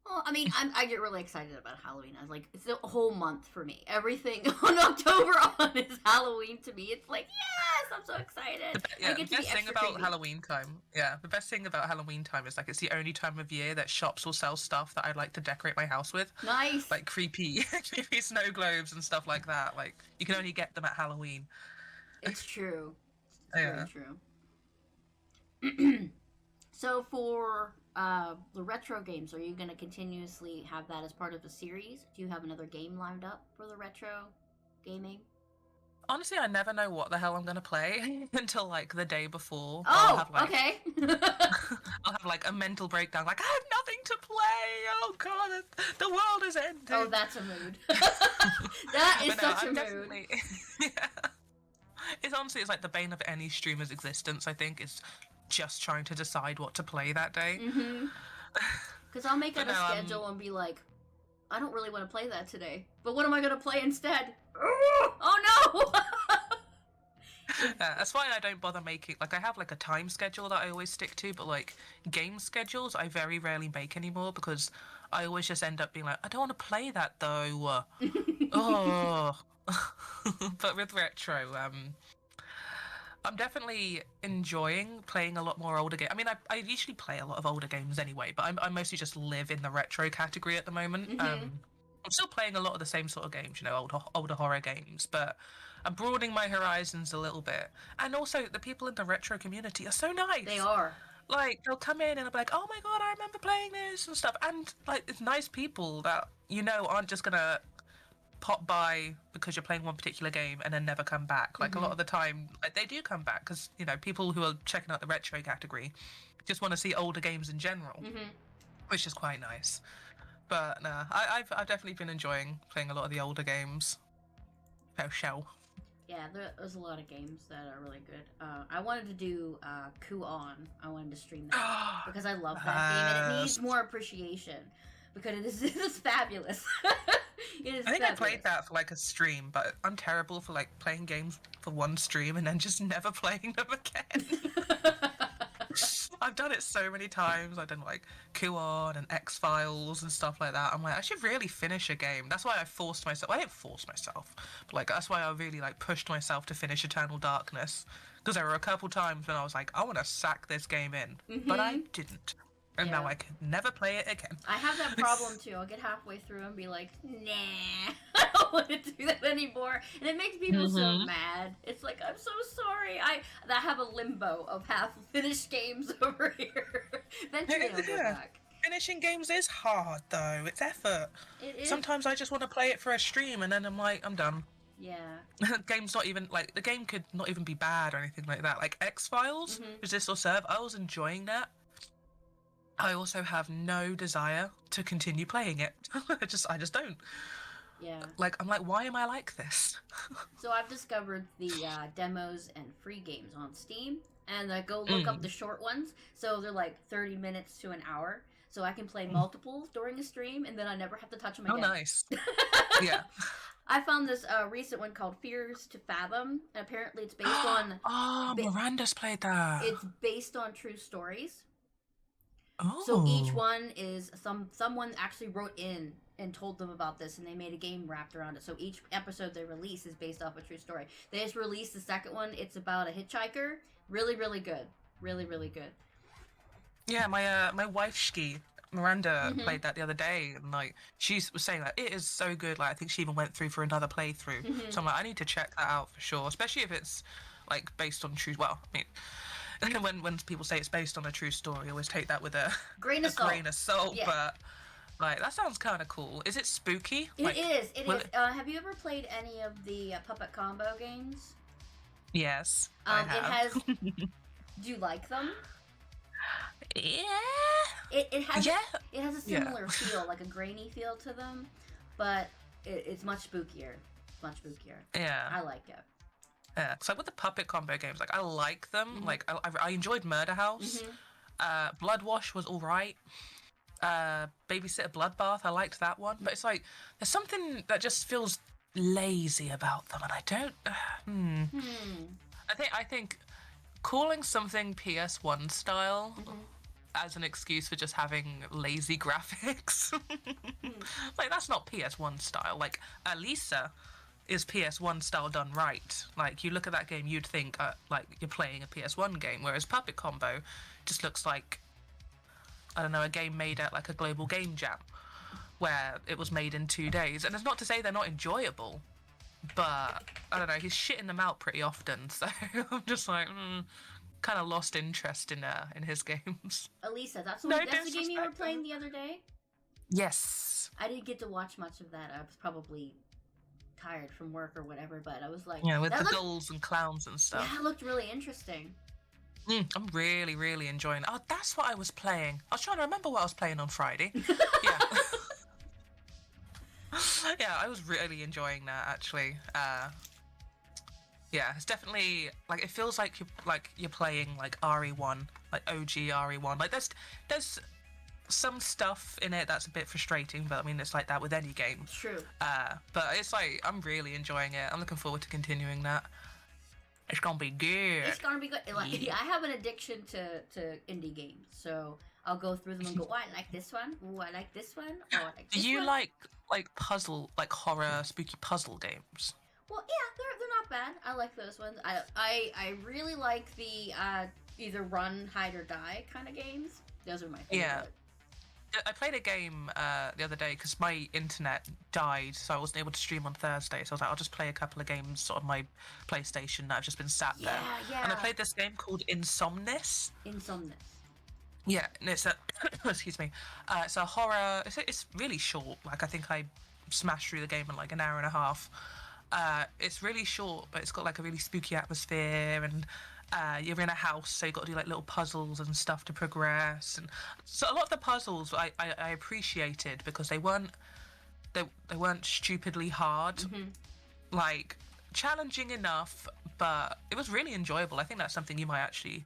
Well, I mean, I get really excited about Halloween. I was like, it's a whole month for me. Everything on October on is Halloween to me. It's like, yes, I'm so excited. Yeah, I get the to be best thing extra about creepy. Halloween time, the best thing about Halloween time is like it's the only time of year that shops will sell stuff that I'd like to decorate my house with. Nice. Like creepy snow globes and stuff like that. Like you can only get them at Halloween. It's true. It's Yeah. very true. So for the retro games, are you going to continuously have that as part of the series? Do you have another game lined up for the retro gaming? Honestly, I never know what the hell I'm gonna play until like the day before. Oh, have, like, okay. I'll have like a mental breakdown, like I have nothing to play. Oh god, the world is ending. Oh, that's a mood. That is But no, such a I'm mood. definitely- yeah. It's honestly, it's like the bane of any streamer's existence. I think is just trying to decide what to play that day. Because I'll make it But a no, schedule and be like, I don't really want to play that today. But what am I going to play instead? Oh no! That's why I don't bother making, like, I have like a time schedule that I always stick to, but like game schedules I very rarely make anymore because I always just end up being like, I don't want to play that though. Oh. But with retro, I'm definitely enjoying playing a lot more older games. I mean, I usually play a lot of older games anyway, but I mostly just live in the retro category at the moment. I'm still playing a lot of the same sort of games, you know, older horror games, but I'm broadening my horizons a little bit. And also, the people in the retro community are so nice. They are. Like, they'll come in and they'll be like, oh my god, I remember playing this and stuff. And, like, it's nice people that, you know, aren't just gonna pop by because you're playing one particular game and then never come back. Like, a lot of the time, like, they do come back because, you know, people who are checking out the retro category just want to see older games in general, which is quite nice. But nah, I've definitely been enjoying playing a lot of the older games. Oh, shell. Yeah, there's a lot of games that are really good. I wanted to do Ku-On. I wanted to stream that because I love that game and it needs more appreciation because it is fabulous. It is I think fabulous. I played that for like a stream, but I'm terrible for like playing games for one stream and then just never playing them again. I've done it so many times. I've done like Ku-On and X-Files and stuff like that. I'm like, I should really finish a game. That's why I forced myself. I didn't force myself, but like that's why I really like pushed myself to finish Eternal Darkness. Because there were a couple times when I was like, I want to sack this game in, but I didn't. And now I can never play it again. I have that problem too. I'll get halfway through and be like, nah, I don't want to do that anymore. And it makes people so mad. It's like, I'm so sorry. I have a limbo of half-finished games over here. Eventually I'll go back. Finishing games is hard though. It's effort. It is. Sometimes I just want to play it for a stream and then I'm like, I'm done. Yeah. Game's not even, like, the game could not even be bad or anything like that. Like X-Files, Resist or Serve, I was enjoying that. I also have no desire to continue playing it. I just don't. Yeah. Like, I'm like, why am I like this? So I've discovered the demos and free games on Steam, and I go look up the short ones. So they're like 30 minutes to an hour. So I can play multiples during a stream, and then I never have to touch them again. Oh, nice. Yeah. I found this recent one called Fears to Fathom, and apparently it's based on... Oh, Miranda's played that. It's based on true stories. Oh. So each one is someone actually wrote in and told them about this, and they made a game wrapped around it. So each episode they release is based off a true story. They just released the second one. It's about a hitchhiker. Really, really good. Really, really good. Yeah, my wife Shki Miranda played that the other day, and like she was saying that it is so good. Like I think she even went through for another playthrough. So I'm like, I need to check that out for sure, especially if it's like based on true. Well, I mean. When people say it's based on a true story, I always take that with a grain of salt. Yeah. But like that sounds kind of cool. Is it spooky? It like, is. It is. Have you ever played any of the Puppet Combo games? Yes, I have. It has. Do you like them? Yeah. It has. Yeah. It has a similar feel, like a grainy feel to them, but it's much spookier. Much spookier. Yeah. I like it. Yeah, so with the puppet combo games, like I like them. Like I enjoyed Murder House. Blood Wash was all right. Babysitter Bloodbath, I liked that one. But it's like there's something that just feels lazy about them, and I don't. I think calling something PS1 style as an excuse for just having lazy graphics, like that's not PS1 style. Like Alisa is PS1 style done right. Like you look at that game, you'd think like you're playing a PS1 game, whereas Puppet Combo just looks like, I don't know, a game made at like a global game jam where it was made in 2 days. And it's not to say they're not enjoyable, but I don't know, he's shitting them out pretty often, so I'm just like kind of lost interest in his games. Alisa, that's the game you were disrespect. playing the other day? Yes. I didn't get to watch much of that. I was probably tired from work or whatever, but I was like... Yeah, with the dolls and clowns and stuff. Yeah, it looked really interesting. I'm really, really enjoying it. Oh, that's what I was playing. I was trying to remember what I was playing on Friday. Yeah. Yeah, I was really enjoying that, actually. Yeah, it's definitely, like, it feels like you're playing, like, RE1, like, OG RE1. Like, there's some stuff in it that's a bit frustrating, but, I mean, it's like that with any game. True. But it's like, I'm really enjoying it. I'm looking forward to continuing that. It's gonna be good. It's gonna be good. Like, I have an addiction to indie games, so I'll go through them and go, oh, I like this one. Oh, I like this one. Oh, I like this one. Do you like puzzle, like horror, spooky puzzle games? Well, yeah, they're not bad. I like those ones. I really like the either run, hide, or die kind of games. Those are my favorite. Yeah. I played a game the other day because my internet died, so I wasn't able to stream on Thursday. So I was like, I'll just play a couple of games sort of my PlayStation that I've just been sat there. Yeah. And I played this game called Insomnis. Yeah, and it's a excuse me. It's a horror. It's really short. Like I think I smashed through the game in like an hour and a half. It's really short, but it's got like a really spooky atmosphere, and you're in a house, so you got to do like little puzzles and stuff to progress. And so a lot of the puzzles I appreciated because they weren't stupidly hard, like challenging enough, but it was really enjoyable. I think that's something you might actually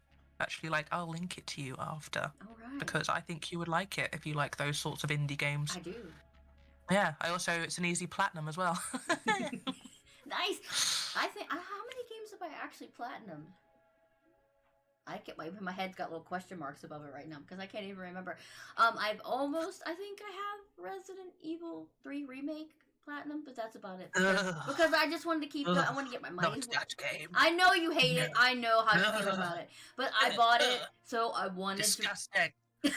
like. I'll link it to you after. All right. Because I think you would like it if you like those sorts of indie games. I do. Yeah, it's an easy platinum as well. Nice. I think how many games have I actually platinumed? I my head's got little question marks above it right now because I can't even remember. I think I have Resident Evil 3 Remake platinum, but that's about it. Because I just wanted to keep I want to get my money. Not that game. I know you hate it. I know how you feel about it. But I bought it, so I wanted Disgusting. to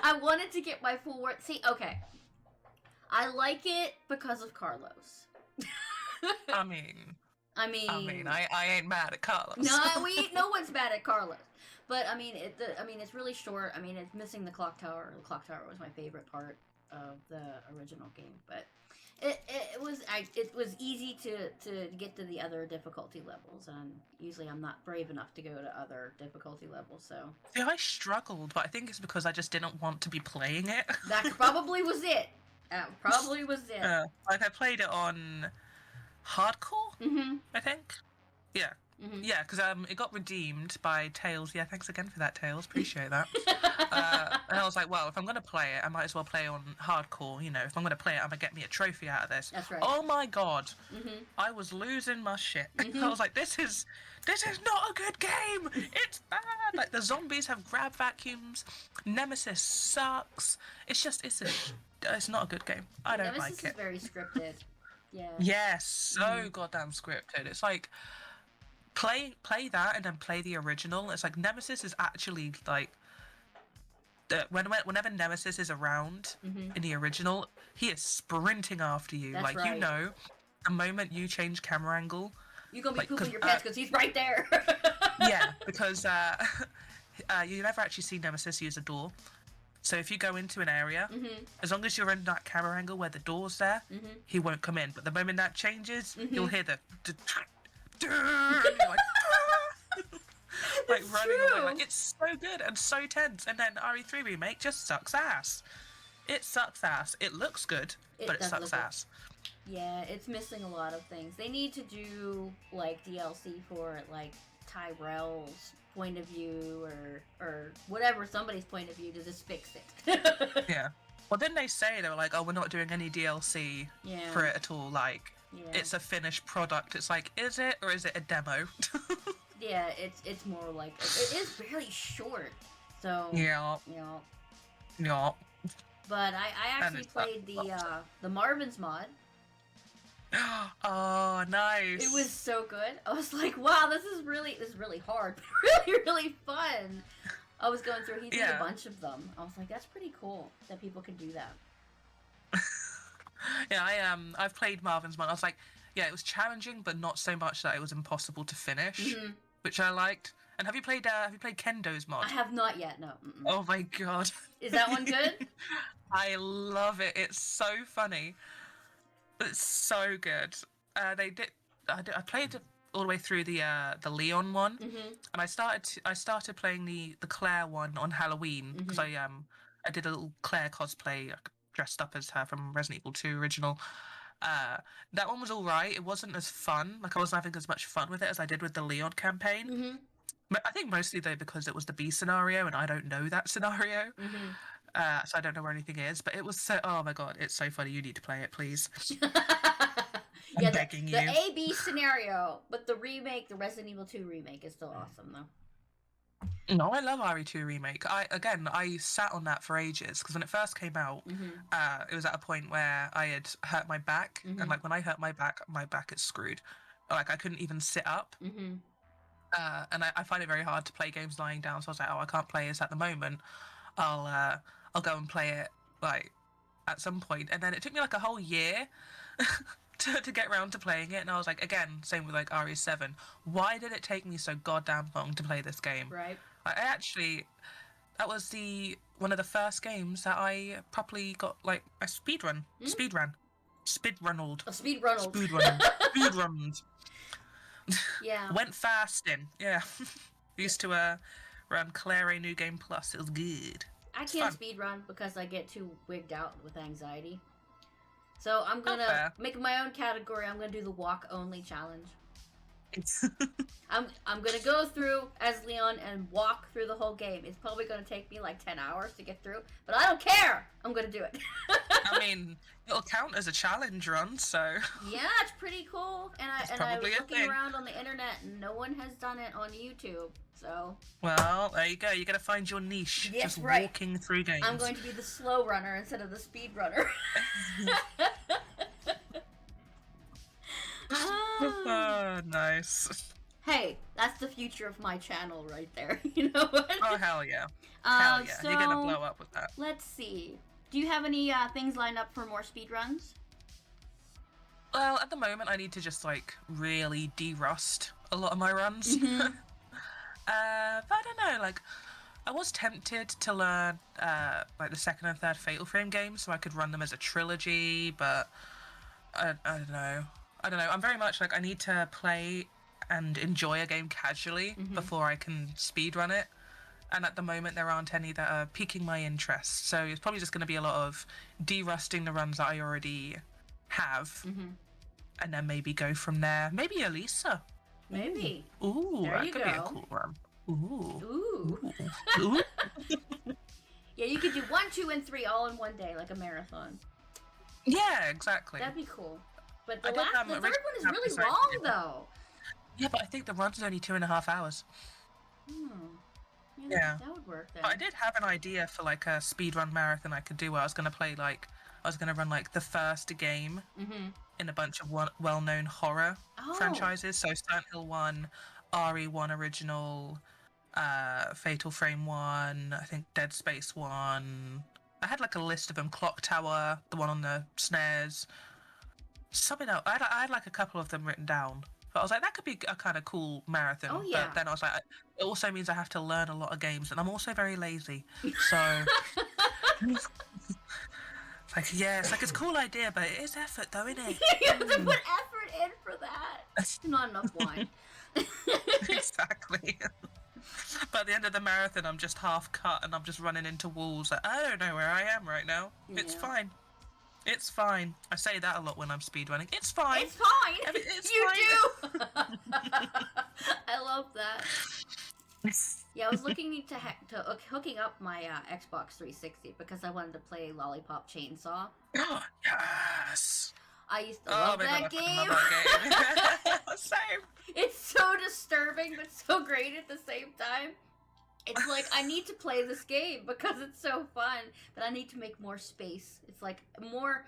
I wanted to get my full worth. See, okay. I like it because of Carlos. I mean, I ain't mad at Carlos. No one's mad at Carlos. But I mean, it's really short. I mean, it's missing the clock tower. The clock tower was my favorite part of the original game, but it was easy to get to the other difficulty levels, and usually I'm not brave enough to go to other difficulty levels. So yeah, I struggled, but I think it's because I just didn't want to be playing it. That probably was it. Like I played it on hardcore, I think. Yeah. Yeah, because it got redeemed by Tails. Yeah, thanks again for that, Tails. Appreciate that. And I was like, well, if I'm going to play it, I might as well play on hardcore. You know, if I'm going to play it, I'm going to get me a trophy out of this. That's right. Oh my god. I was losing my shit. I was like, this is not a good game. It's bad. Like, the zombies have grab vacuums. Nemesis sucks. It's not a good game. I don't Nemesis like it. Is very scripted. Yeah. Yes, so goddamn scripted. It's like play that and then play the original. It's like Nemesis is actually like whenever Nemesis is around in the original, he is sprinting after you. That's like right. You know, the moment you change camera angle, you're gonna be pooping your pants because he's right there. Yeah, because you never actually see Nemesis use a door. So if you go into an area, as long as you're in that camera angle where the door's there, he won't come in. But the moment that changes, you'll hear the and you're like running away. Like, it's so good and so tense. And then RE3 Remake just sucks ass. It sucks ass. It looks good, but it sucks ass. Yeah, it's missing a lot of things. They need to do, like, DLC for, like, Tyrell's point of view or whatever, somebody's point of view to just fix it. Yeah. Well, didn't they say, they were like, oh, we're not doing any DLC for it at all, like, it's a finished product. It's like, is it, or is it a demo? Yeah, it's more like, it is fairly short, so... Yeah. Yeah. But I actually played the Marvin's mod. Oh, nice. It was so good. I was like, wow, this is really hard, but really, really fun. I was going through, he did a bunch of them. I was like, that's pretty cool that people can do that. Yeah, I've played Marvin's mod. I was like, yeah, it was challenging, but not so much that it was impossible to finish, which I liked. And have you played Kendo's mod? I have not yet, no. Mm-mm. Oh my god. Is that one good? I love it. It's so funny. It's so good. I played all the way through the Leon one, and I started playing the Claire one on Halloween because I did a little Claire cosplay, dressed up as her from Resident Evil 2 original. That one was all right. It wasn't as fun. Like, I wasn't having as much fun with it as I did with the Leon campaign. I think mostly though because it was the B scenario and I don't know that scenario. So I don't know where anything is, but it was so, oh my god, it's so funny. You need to play it, please. I'm begging you. The A-B scenario, but the Resident Evil 2 remake is still awesome though. No, I love RE2 remake. I sat on that for ages because when it first came out, it was at a point where I had hurt my back, and like when I hurt my back is screwed. Like I couldn't even sit up. And I find it very hard to play games lying down, so I was like, oh, I can't play this at the moment. I'll go and play it like at some point. And then it took me like a whole year to get around to playing it, and I was like, again, same with like RE7. Why did it take me so goddamn long to play this game? Right. That was one of the first games that I properly got like a speedrunned. Yeah. Went fast in. Yeah. Used to run Claire New Game Plus. It was good. I can't speedrun because I get too wigged out with anxiety. So I'm gonna make my own category. I'm gonna do the walk only challenge. I'm gonna go through as Leon and walk through the whole game. It's probably gonna take me like 10 hours to get through, but I don't care. I'm gonna do it. I mean, it'll count as a challenge run, so yeah, it's pretty cool. And I was looking around on the internet, and no one has done it on YouTube. So well, there you go. You gotta find your niche. Yes, just right. Walking through games. I'm going to be the slow runner instead of the speed runner. Oh, nice. Hey, that's the future of my channel right there. You know what? Oh, hell yeah. Hell yeah. So, you're gonna blow up with that. Let's see. Do you have any things lined up for more speedruns? Well, at the moment, I need to just, like, really de-rust a lot of my runs. But I don't know, like, I was tempted to learn, like, the second and third Fatal Frame games so I could run them as a trilogy, but I don't know. I'm very much like, I need to play and enjoy a game casually before I can speedrun it. And at the moment, there aren't any that are piquing my interest. So it's probably just going to be a lot of de-rusting the runs that I already have. And then maybe go from there. Maybe Elisa. Maybe. Ooh, there that could be a cool run. Ooh. Yeah, you could do 1, 2, and 3 all in one day, like a marathon. Yeah, exactly. That'd be cool. But the third one is really long, though. Yeah, but I think the run's only 2.5 hours. Yeah. That would work then. But I did have an idea for like a speedrun marathon I could do where I was going to run like the first game in a bunch of well-known horror franchises. So Silent Hill 1, RE1 original, Fatal Frame 1, I think Dead Space 1. I had like a list of them. Clock Tower, the one on the snares. Something else. I had like a couple of them written down. But I was like, that could be a kind of cool marathon. Oh, yeah. But then I was like, it also means I have to learn a lot of games, and I'm also very lazy. So it's like, yeah, it's like, it's a cool idea, but it is effort though, isn't it? You have to put effort in for that. That's not enough wine. Exactly. But at the end of the marathon, I'm just half cut, and I'm just running into walls. Like, I don't know where I am right now. Yeah. It's fine. It's fine. I say that a lot when I'm speedrunning. It's fine. It's fine. It's You fine. do. I love that. Yeah, I was looking to hooking up my Xbox 360 because I wanted to play Lollipop Chainsaw. Yes. I used to love that game. I fucking love that game. Same. It's so disturbing but so great at the same time. It's like, I need to play this game because it's so fun, but I need to make more space. It's like, the more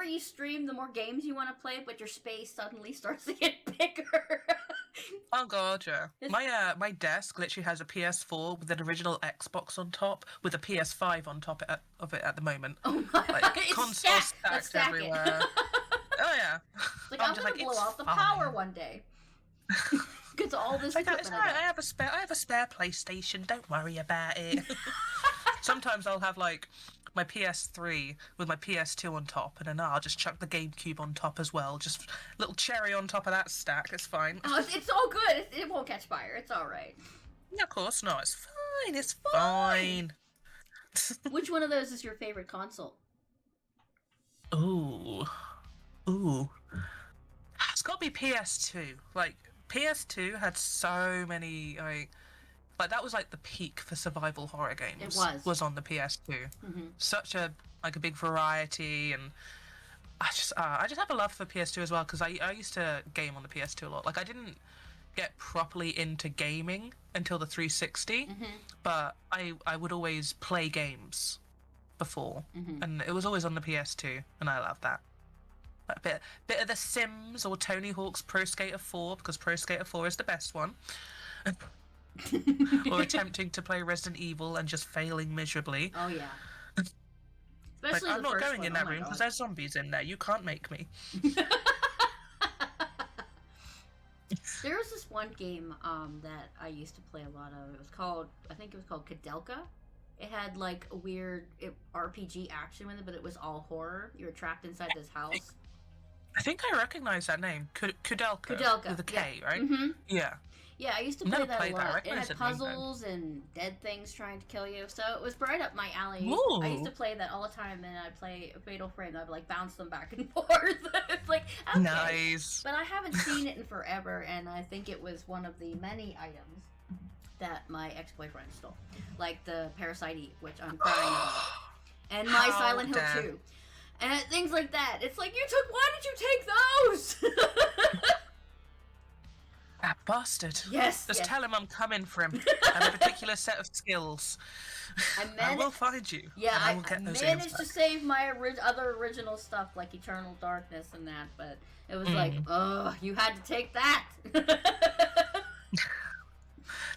you stream, the more games you want to play, but your space suddenly starts to get bigger. Oh god, yeah. My desk literally has a PS4 with an original Xbox on top, with a PS5 on top of it at the moment. Oh my! Like, It's console stacked stacked everywhere. Oh yeah. Like, I'm gonna blow out the power one day. Because all this equipment it's alright, I have a spare PlayStation, don't worry about it. Sometimes I'll have like my PS3 with my PS2 on top, and then I'll just chuck the GameCube on top as well. Just little cherry on top of that stack, it's fine. Oh, it's all good. It won't catch fire. It's alright. Yeah, of course not. It's fine. It's fine. Which one of those is your favorite console? Ooh. It's got to be PS2. Like, PS2 had so many, like that was like the peak for survival horror games. It was on the PS2. Mm-hmm. Such a big variety, and I just have a love for PS2 as well, because I used to game on the PS2 a lot. Like, I didn't get properly into gaming until the 360, Mm-hmm. but I would always play games before, Mm-hmm. and it was always on the PS2, and I love that. A bit of The Sims or Tony Hawk's Pro Skater 4, because Pro Skater 4 is the best one. Or attempting to play Resident Evil and just failing miserably. Oh yeah. Like, Especially I'm the not first going one. in that Oh my room because God. there's zombies in there. You can't make me. There was this one game that I used to play a lot of. I think it was called Kadelka. It had like a weird RPG action with it, but it was all horror. You were trapped inside this house. I think I recognize that name. Kudelka. Kudelka, With a K, yeah. right? Mm-hmm. Yeah. Yeah, I used to Never play that played a that. I lot. It recognize had the name, though. puzzles and dead things trying to kill you, so it was right up my alley. Ooh. I used to play that all the time, and I'd play Fatal Frame. I'd like bounce them back and forth. It's like, okay. Nice. But I haven't seen it in forever, and I think it was one of the many items that my ex-boyfriend stole, like the Parasite Eve, which I'm crying about, and my How Silent Hill dare. 2, and things like that. It's like, why did you take those? That bastard. Yes. Just yes. tell him I'm coming for him. I have a particular set of skills. I will find you. Yeah, and I will get those managed names to save my other original stuff like Eternal Darkness and that, but it was like, oh, you had to take that.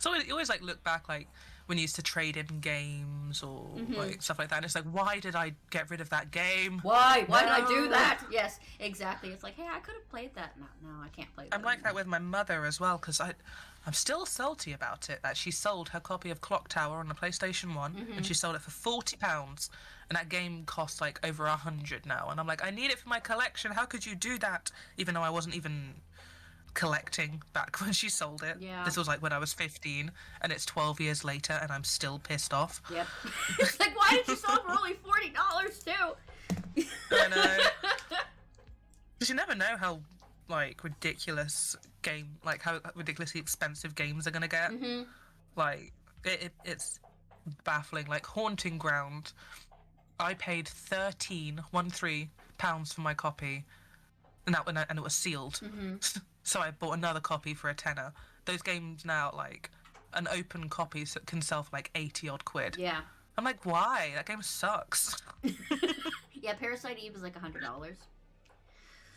So you always like look back, like when you used to trade in games or like stuff like that, and it's like, why did I get rid of that game? Why did I do No. that? Yes, exactly. It's like, hey, I could have played that. No, I can't play that. I'm like that anymore. with my mother as well, because I'm still salty about it that she sold her copy of Clock Tower on the PlayStation 1 and she sold it for £40, and that game costs like over 100 now, and I'm like, I need it for my collection. How could you do that? Even though I wasn't even collecting back when she sold it. Yeah. This was like when I was 15, and it's 12 years later and I'm still pissed off. Yep. It's like, why did you sell it for only $40 too? I know. Because you never know how like ridiculously expensive games are gonna get. Mm-hmm. Like it's baffling. Like Haunting Ground, I paid £13 for my copy, and it was sealed. Mm-hmm. So I bought another copy for a tenner. Those games now, like an open copy can sell for like 80 odd quid. Yeah. I'm like, why? That game sucks. Yeah, Parasite Eve is like $100.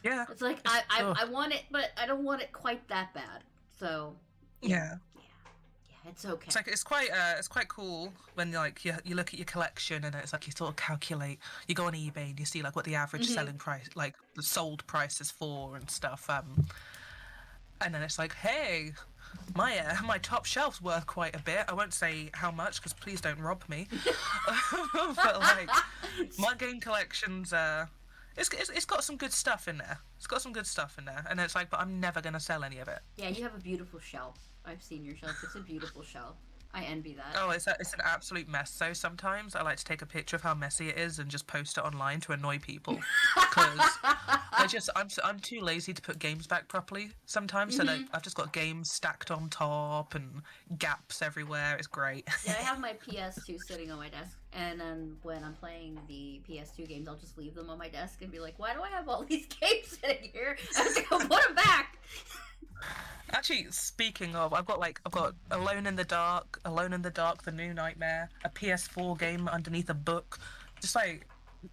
Yeah. It's like, I want it, but I don't want it quite that bad. So, Yeah. yeah, it's okay. It's quite cool when like you look at your collection and it's like you sort of calculate. You go on eBay and you see like what the average selling price, like the sold price is for and stuff. And then it's like, hey, my top shelf's worth quite a bit. I won't say how much because please don't rob me. But like my game collection's it's got some good stuff in there. It's got some good stuff in there, and it's like, but I'm never gonna sell any of it. Yeah, you have a beautiful shelf. I've seen your shelf. It's a beautiful shelf. I envy that. Oh, it's an absolute mess. So sometimes I like to take a picture of how messy it is and just post it online to annoy people, because I'm too lazy to put games back properly sometimes. So that I've just got games stacked on top and gaps everywhere. It's great. Yeah, I have my PS2 sitting on my desk, and then when I'm playing the PS2 games, I'll just leave them on my desk and be like, "Why do I have all these games sitting here? I have to go put them back." Actually, speaking of, I've got Alone in the Dark, The New Nightmare, a PS4 game underneath a book. Just like,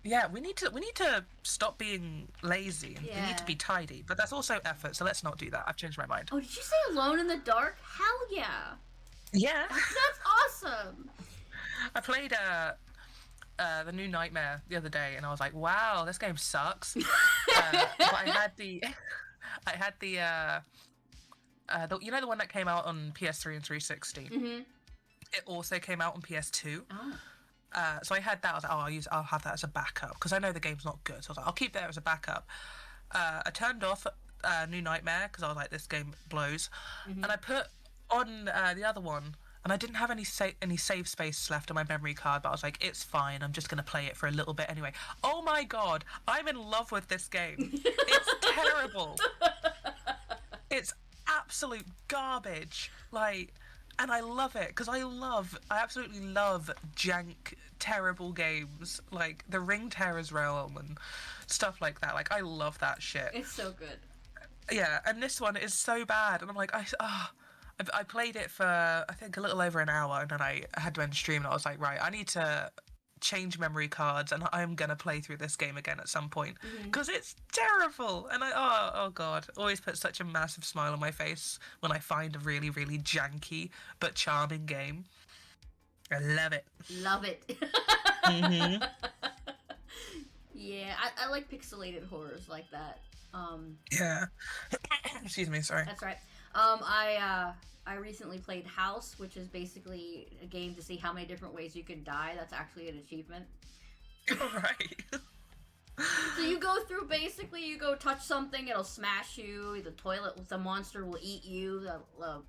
yeah, we need to stop being lazy, and we need to be tidy. But that's also effort, so let's not do that. I've changed my mind. Oh, did you say Alone in the Dark? Hell yeah. Yeah. That's awesome. I played The New Nightmare the other day, and I was like, wow, this game sucks. But I had the you know, the one that came out on PS3 and 360. It also came out on PS2. Oh. So I had that. I was like, I'll have that as a backup, because I know the game's not good. So I was like, I'll keep that as a backup. I turned off New Nightmare because I was like, this game blows, and I put on the other one, and I didn't have any save space left on my memory card. But I was like, it's fine. I'm just gonna play it for a little bit anyway. Oh my god, I'm in love with this game. It's terrible. It's absolute garbage, like, and I love it because I absolutely love jank, terrible games like the Ring Terrors Realm and stuff like that. Like, I love that shit. It's so good. Yeah, and this one is so bad, and I'm like, I played it for I think a little over an hour, and then I had to end stream, and I was like, right, I need to change memory cards, and I'm gonna play through this game again at some point, because it's terrible. And oh god, always puts such a massive smile on my face when I find a really, really janky but charming game. I love it. Yeah, I like pixelated horrors like that. Yeah. Excuse me, sorry. That's right. I recently played House, which is basically a game to see how many different ways you can die. That's actually an achievement. Right. So you go through, basically, you go touch something, it'll smash you. The monster will eat you. The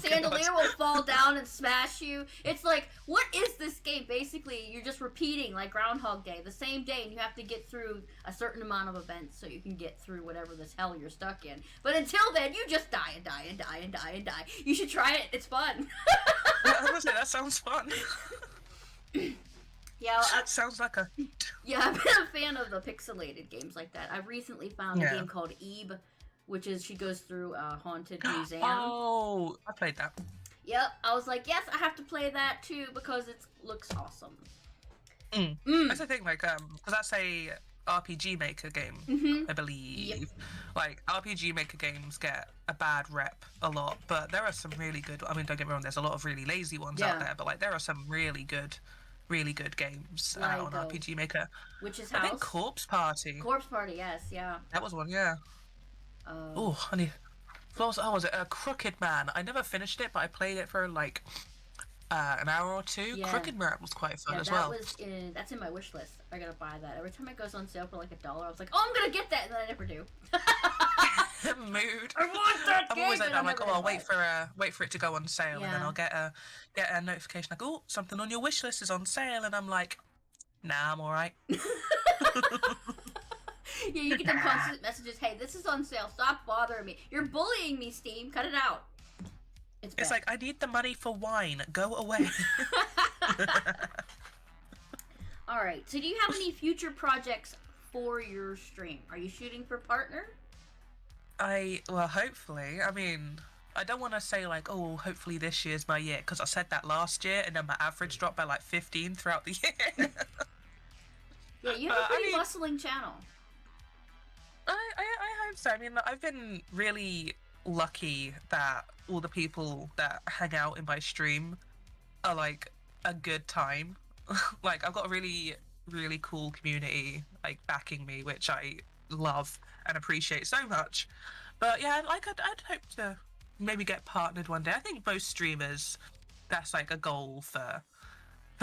chandelier will fall down and smash you. It's like, what is this game? Basically, you're just repeating, like Groundhog Day, the same day, and you have to get through a certain amount of events so you can get through whatever this hell you're stuck in. But until then, you just die and die and die and die and die. You should try it. It's fun. I was gonna say, that sounds fun. Yeah, sounds like a... Yeah, I've been a fan of the pixelated games like that. I've recently found a game called Eve, which is she goes through a haunted museum. Oh, I played that. Yep, I was like, yes, I have to play that too because it looks awesome. That's the thing, like, because that's a RPG Maker game, I believe. Yep. Like, RPG Maker games get a bad rep a lot, but there are some really good. I mean, don't get me wrong, there's a lot of really lazy ones out there, but like, there are some really good games on RPG Maker. Which is I think Corpse Party. Corpse Party, yes, yeah. That was one, yeah. Oh, honey. Was it a Crooked Man? I never finished it, but I played it for like an hour or two. Yeah. Crooked Man was quite fun as well. That's in my wish list. I gotta buy that. Every time it goes on sale for like $1, I was like, oh, I'm gonna get that, and then I never do. Mood. I want that game. I'm always like that. I'm like, oh, I'll wait for it to go on sale, and then I'll get a notification like, oh, something on your wish list is on sale, and I'm like, nah, I'm all right. Yeah, you get the constant messages, hey, this is on sale, stop bothering me. You're bullying me, Steam, cut it out. It's like, I need the money for wine, go away. Alright, so do you have any future projects for your stream? Are you shooting for partner? Well, hopefully. I mean, I don't want to say like, oh, hopefully this year's my year, because I said that last year, and then my average dropped by like 15 throughout the year. Yeah, you have a pretty bustling channel. I hope so. I mean, I've been really lucky that all the people that hang out in my stream are like a good time. Like, I've got a really, really cool community like backing me, which I love and appreciate so much. But yeah, like I'd hope to maybe get partnered one day. I think most streamers, that's like a goal for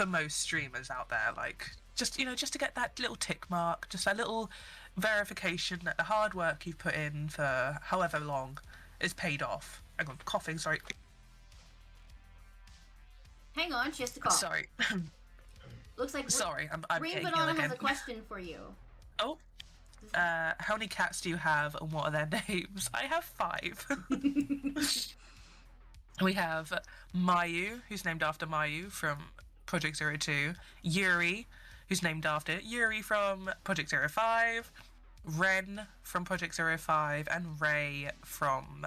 most streamers out there. Like, just to get that little tick mark, just a little verification that the hard work you've put in for however long is paid off. Hang on, coughing, sorry. hang on. She has to call. Sorry. Looks like Sorry, I'm Ring getting ill Banana again. has a question for you. Oh. How many cats do you have, and what are their names? I have 5. We have Mayu, who's named after Mayu from Project 02. Yuri, who's named after Yuri from Project 05. Ren from Project 05. And Ray from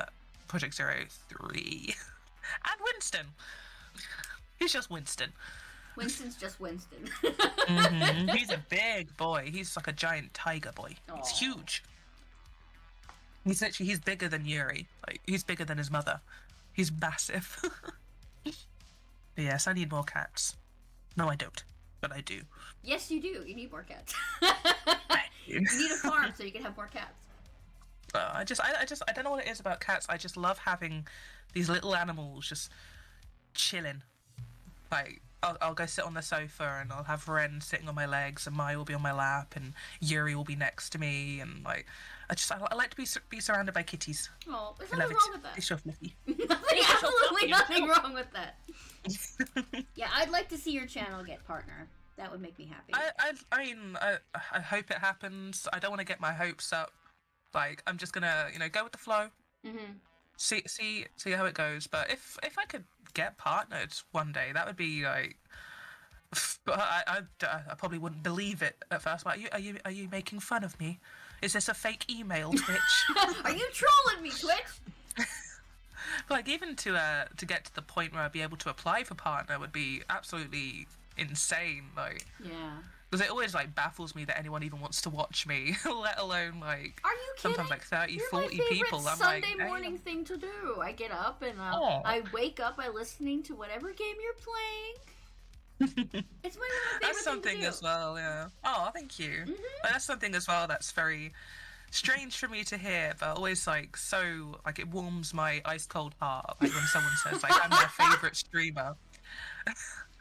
Project 03. And Winston. He's just Winston. Winston's just Winston. He's a big boy. He's like a giant tiger boy. Aww. He's huge. He's bigger than Yuri. Like, he's bigger than his mother. He's massive. Yes, I need more cats. No, I don't, but I do. Yes, you do. You need more cats. I You need a farm so you can have more cats. I don't know what it is about cats. I just love having these little animals just chilling. Like, I'll go sit on the sofa and I'll have Ren sitting on my legs and Maya will be on my lap and Yuri will be next to me and like I like to be surrounded by kitties. Oh, there's I nothing love wrong it. with that. It's so fluffy. Absolutely nothing wrong with that. Yeah, I'd like to see your channel get partner. That would make me happy. I mean, I hope it happens. I don't want to get my hopes up. Like, I'm just gonna, go with the flow. See how it goes. But if I could get partnered one day, that would be like. But I probably wouldn't believe it at first. Like, are you making fun of me? Is this a fake email, Twitch? Are you trolling me, Twitch? Like, even to get to the point where I'd be able to apply for partner would be absolutely insane. Like, yeah. Because it always like baffles me that anyone even wants to watch me, let alone like. Are you kidding? Sometimes like 30, You're 40 my favorite people. I'm Sunday like, morning thing to do. I get up and I wake up by listening to whatever game you're playing. It's my favorite That's something thing to do. as well, yeah. Oh, thank you. But that's something as well that's very strange for me to hear, but always like so like it warms my ice cold heart. Like when someone says like I'm their favorite streamer.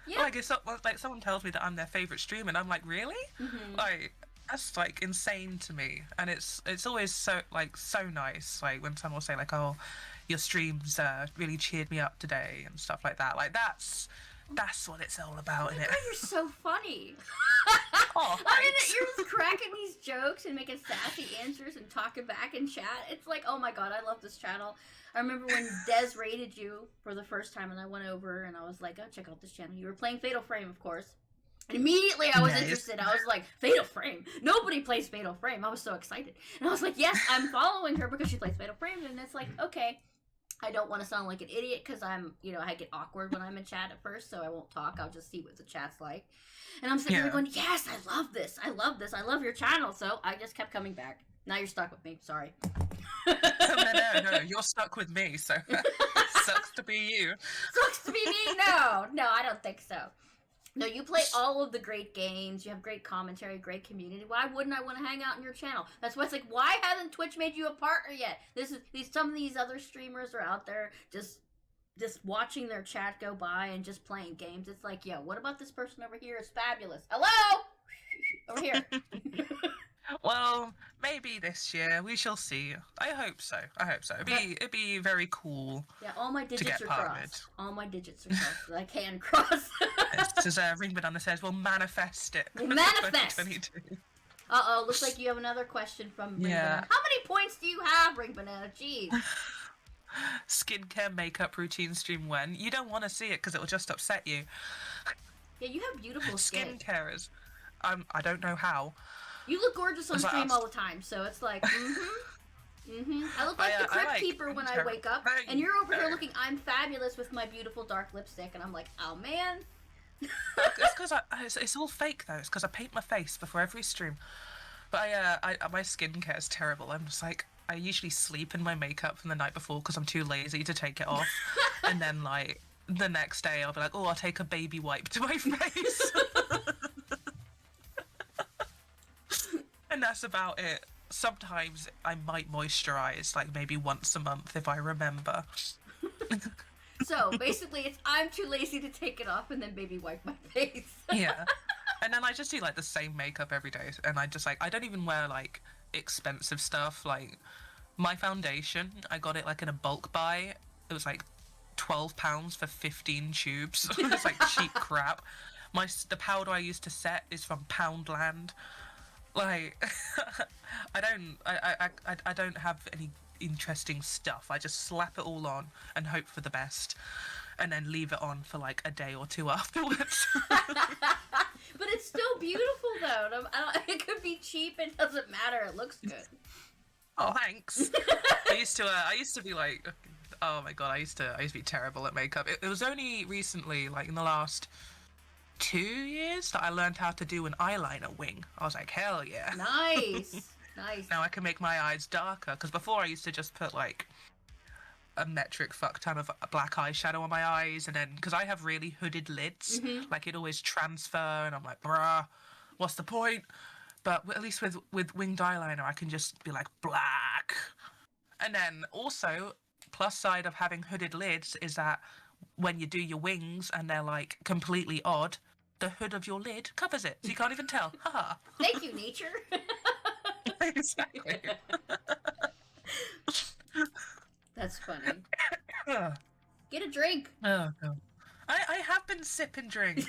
Yeah. Like it's like someone tells me that I'm their favorite streamer, and I'm like, really? Like that's like insane to me, and it's always so nice. Like when someone will say like, oh, your streams really cheered me up today and stuff like that. Like that's what it's all about, isn't it? God, you're so funny. Oh, I mean, thanks. you're just cracking these jokes and making sassy answers and talking back in chat. It's like, oh my god, I love this channel. I remember when Des rated you for the first time, and I went over and I was like, oh, check out this channel. You were playing Fatal Frame, of course. And immediately I was interested. I was like, Fatal Frame? Nobody plays Fatal Frame. I was so excited. And I was like, yes, I'm following her because she plays Fatal Frame. And it's like, okay. I don't want to sound like an idiot because I'm, I get awkward when I'm in chat at first, so I won't talk. I'll just see what the chat's like. And I'm sitting there going, yes, I love this. I love this. I love your channel. So I just kept coming back. Now you're stuck with me. Sorry. No, you're stuck with me, so sucks to be you. Sucks to be me? No, I don't think so. No, you play all of the great games. You have great commentary, great community. Why wouldn't I want to hang out in your channel? That's why it's like, why hasn't Twitch made you a partner yet? Some of these other streamers are out there just watching their chat go by and just playing games. It's like, yo, what about this person over here is fabulous? Hello? Over here. Well, maybe this year. We shall see. I hope so. It'd be very cool. Yeah, all my digits are partnered. crossed. All my digits are crossed that I can cross. As Ring Banana says, we'll manifest it. We'll manifest. 2022. Uh-oh, looks like you have another question from Ring Banana. How many points do you have, Ring Banana? Jeez. Skincare makeup routine stream when? You don't want to see it because it will just upset you. Yeah, you have beautiful skin. Skincare is... I don't know how. You look gorgeous on stream all the time, so it's like, I look like the Crypt Keeper when I wake up, and you're over here looking, I'm fabulous with my beautiful dark lipstick, and I'm like, oh man. It's because it's all fake though. It's because I paint my face before every stream. But my skincare is terrible. I'm just like, I usually sleep in my makeup from the night before because I'm too lazy to take it off, and then like the next day I'll be like, oh, I'll take a baby wipe to my face. And that's about it. Sometimes I might moisturize, like maybe once a month if I remember. So basically, it's I'm too lazy to take it off and then baby wipe my face. Yeah, and then I just do like the same makeup every day, and I just like I don't even wear like expensive stuff. Like my foundation, I got it like in a bulk buy. It was like £12 for 15 tubes. It's like cheap crap. The powder I used to set is from Poundland. Like, I don't have any interesting stuff. I just slap it all on and hope for the best, and then leave it on for like a day or two afterwards. But it's still beautiful though. It could be cheap. It doesn't matter. It looks good. Oh, thanks. I used to be like, oh my god, I used to be terrible at makeup. It was only recently, like in the last 2 years, that I learned how to do an eyeliner wing. I was like, hell yeah. Nice. Nice. Now I can make my eyes darker, because before I used to just put like a metric fuck ton of black eyeshadow on my eyes, and then because I have really hooded lids, like it always transfer, and I'm like, bruh, what's the point? But at least with winged eyeliner, I can just be like black. And then also, plus side of having hooded lids is that when you do your wings and they're like completely odd, the hood of your lid covers it, so you can't even tell. Haha. Thank you, nature. Exactly. That's funny. Get a drink. Oh god. I have been sipping drinks.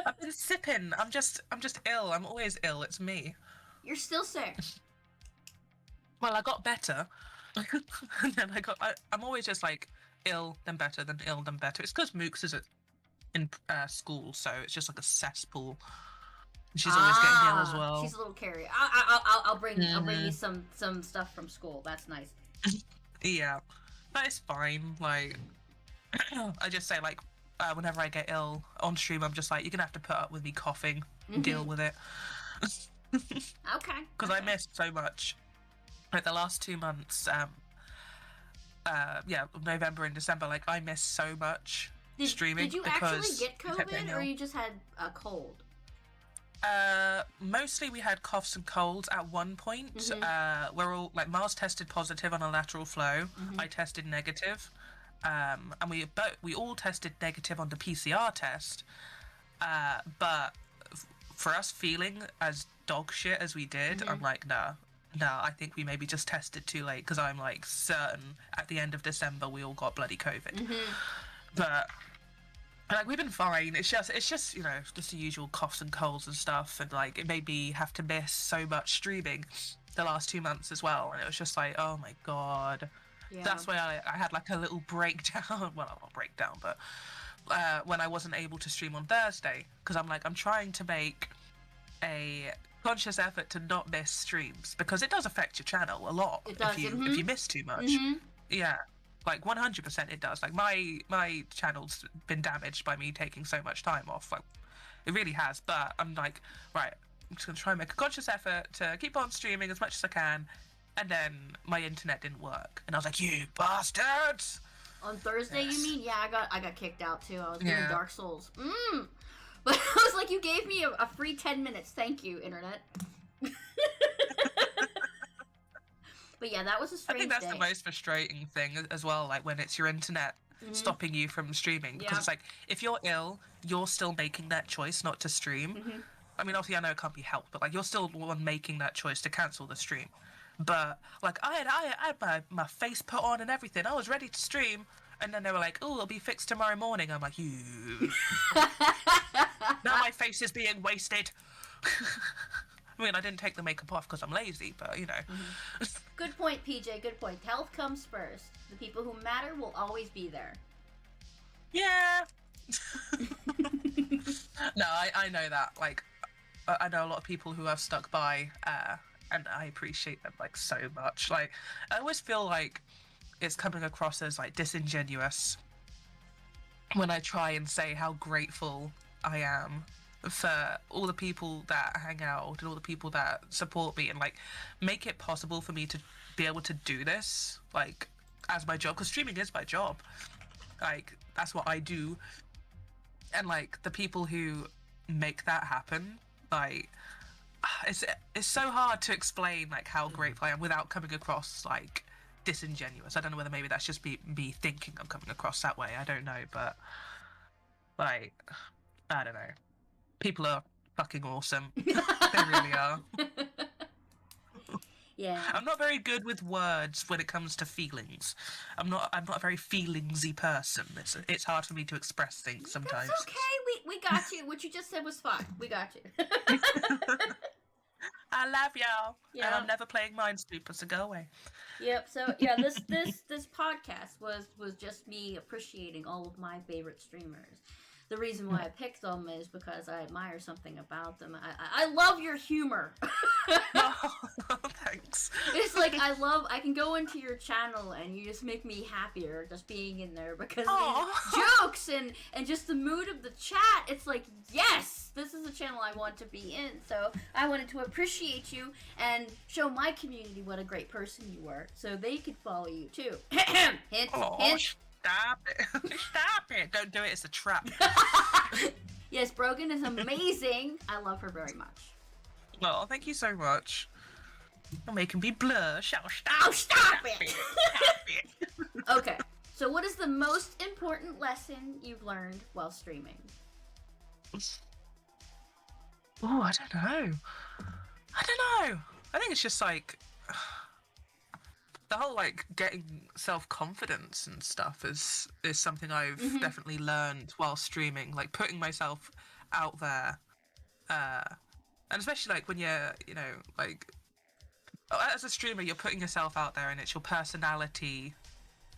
I've been sipping. I'm just ill. I'm always ill. It's me. You're still sick. Well, I got better. And then I'm always just like ill, then better, then ill, then better. It's because Mooks is in school, so it's just like a cesspool. She's always getting ill as well. She's a little carrier. I'll bring you some stuff from school. That's nice. Yeah, that is fine. Like, I just say like, whenever I get ill on stream, I'm just like, you're gonna have to put up with me coughing, deal with it. Okay. Because I missed so much. Like the last 2 months, November and December, like I missed so much streaming. Did you because actually get COVID, or you just had a cold? Mostly we had coughs and colds at one point. We're all like, Mars tested positive on a lateral flow. I tested negative. And we all tested negative on the PCR test. But for us feeling as dog shit as we did, I'm like, nah, I think we maybe just tested too late, because I'm like certain at the end of December we all got bloody COVID. But like, we've been fine. It's just, you know, just the usual coughs and colds and stuff, and like it made me have to miss so much streaming the last 2 months as well, and it was just like, oh my god. Yeah. That's why I had like a little breakdown. Well, not a breakdown, but when I wasn't able to stream on Thursday, because I'm trying to make a conscious effort to not miss streams, because it does affect your channel a lot. It does. If you miss too much. Yeah. Like 100% it does. Like my channel's been damaged by me taking so much time off. Like, it really has. But I'm like, right, I'm just gonna try and make a conscious effort to keep on streaming as much as I can. And then my internet didn't work, and I was like, you bastards! On Thursday, yes. You mean? Yeah, I got kicked out too. I was doing Dark Souls. But I was like, you gave me a free 10 minutes. Thank you, internet. But yeah, that was a strange day. I think that's the most frustrating thing as well, like when it's your internet stopping you from streaming. Because it's like, if you're ill, you're still making that choice not to stream. I mean, obviously I know it can't be helped, but like, you're still the one making that choice to cancel the stream. But like, I had my face put on and everything. I was ready to stream, and then they were like, "Oh, it'll be fixed tomorrow morning." I'm like, "You." Now my face is being wasted. I mean, I didn't take the makeup off because I'm lazy, but you know. Good point, PJ. Good point. Health comes first. The people who matter will always be there. Yeah. No, I know that. Like, I know a lot of people who have stuck by. And I appreciate them like so much. Like, I always feel like it's coming across as like disingenuous when I try and say how grateful I am for all the people that hang out and all the people that support me, and like make it possible for me to be able to do this like as my job, because streaming is my job. Like, that's what I do. And like the people who make that happen, like, it's so hard to explain like how grateful I am without coming across like disingenuous. I don't know whether maybe that's just me thinking I'm coming across that way. I don't know, but like, I don't know. People are fucking awesome. They really are. Yeah. I'm not very good with words when it comes to feelings. I'm not a very feelingsy person. It's hard for me to express things sometimes. That's okay. We got you. What you just said was fine. We got you. I love y'all. Yeah. And I'm never playing Minesweeper, so go away. Yep. So yeah, this podcast was just me appreciating all of my favorite streamers. The reason why I picked them is because I admire something about them. I love your humor. Oh, thanks. It's like I can go into your channel and you just make me happier just being in there because these jokes and just the mood of the chat. It's like, yes, this is a channel I want to be in. So I wanted to appreciate you and show my community what a great person you were so they could follow you too. Hint, hint. Stop it. Stop it. Don't do it. It's a trap. Yes, Brogan is amazing. I love her very much. Well, thank you so much. You're making me blush. Oh, stop it. Stop it. Okay, so what is the most important lesson you've learned while streaming? Oh, I don't know. I think it's just like the whole like getting self-confidence and stuff is something I've definitely learned while streaming, like putting myself out there, and especially like when you're, you know, like as a streamer you're putting yourself out there and it's your personality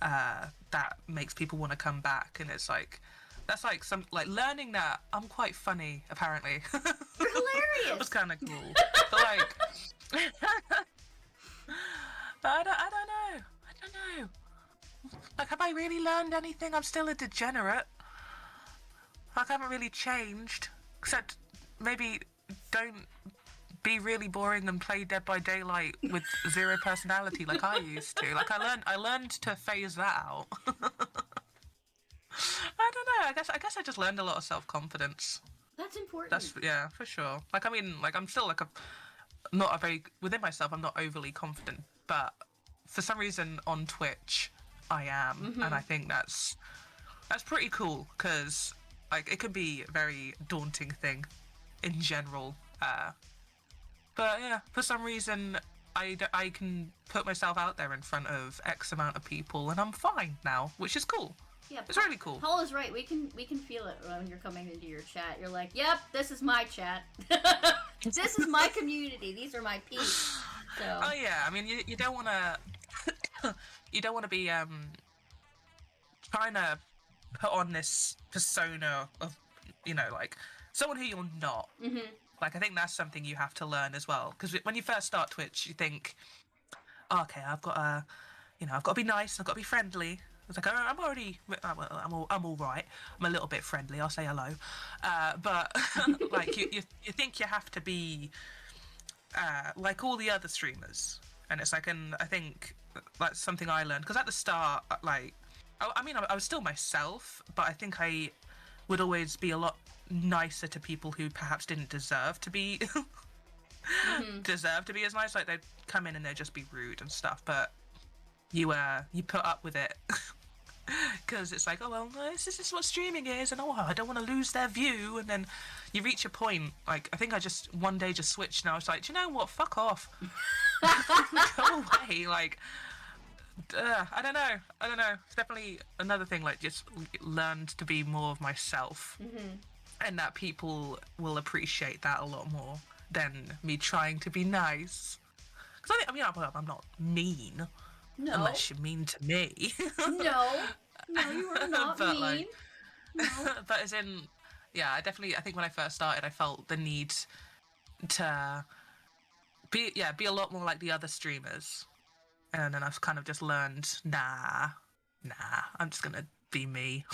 that makes people want to come back, and it's like that's like some like learning that I'm quite funny apparently. You're hilarious. It was kind of cool. But like but I don't know. Like, have I really learned anything? I'm still a degenerate. Like, I haven't really changed, except maybe don't be really boring and play Dead by Daylight with zero personality like I used to. Like, I learned to phase that out. I don't know. I guess I just learned a lot of self-confidence. That's important. That's yeah, for sure. Like, I mean, like I'm still like not a very within myself. I'm not overly confident, but for some reason on Twitch I am, and I think that's pretty cool because like it can be a very daunting thing in general. But yeah, for some reason I can put myself out there in front of X amount of people, and I'm fine now, which is cool. Yeah, it's really cool. Paul is right. We can feel it when you're coming into your chat. You're like, yep, this is my chat. This is my community. These are my peeps. So. Oh yeah, I mean you don't want to you don't want to be trying to put on this persona of, you know, like someone who you're not. Like I think that's something you have to learn as well, because when you first start Twitch you think, oh, okay, I've got to be nice, I've got to be friendly. It's like I'm all right. I'm a little bit friendly. I'll say hello, but like you think you have to be like all the other streamers, and it's like, and I think that's something I learned because at the start, like, I mean, I was still myself, but I think I would always be a lot nicer to people who perhaps didn't deserve to be as nice. Like they'd come in and they'd just be rude and stuff, but you put up with it because it's like, oh well, this is what streaming is, and I don't want to lose their view. And then you reach a point, like I think I just one day just switched and I was like, do you know what, fuck off. Go away. Like I don't know, it's definitely another thing, like just learned to be more of myself, and that people will appreciate that a lot more than me trying to be nice, because I mean I'm not mean. No. Unless you're mean to me. No, you are not but mean. Like, no. But as in, yeah, I think when I first started, I felt the need to be a lot more like the other streamers. And then I've kind of just learned, nah, I'm just going to be me.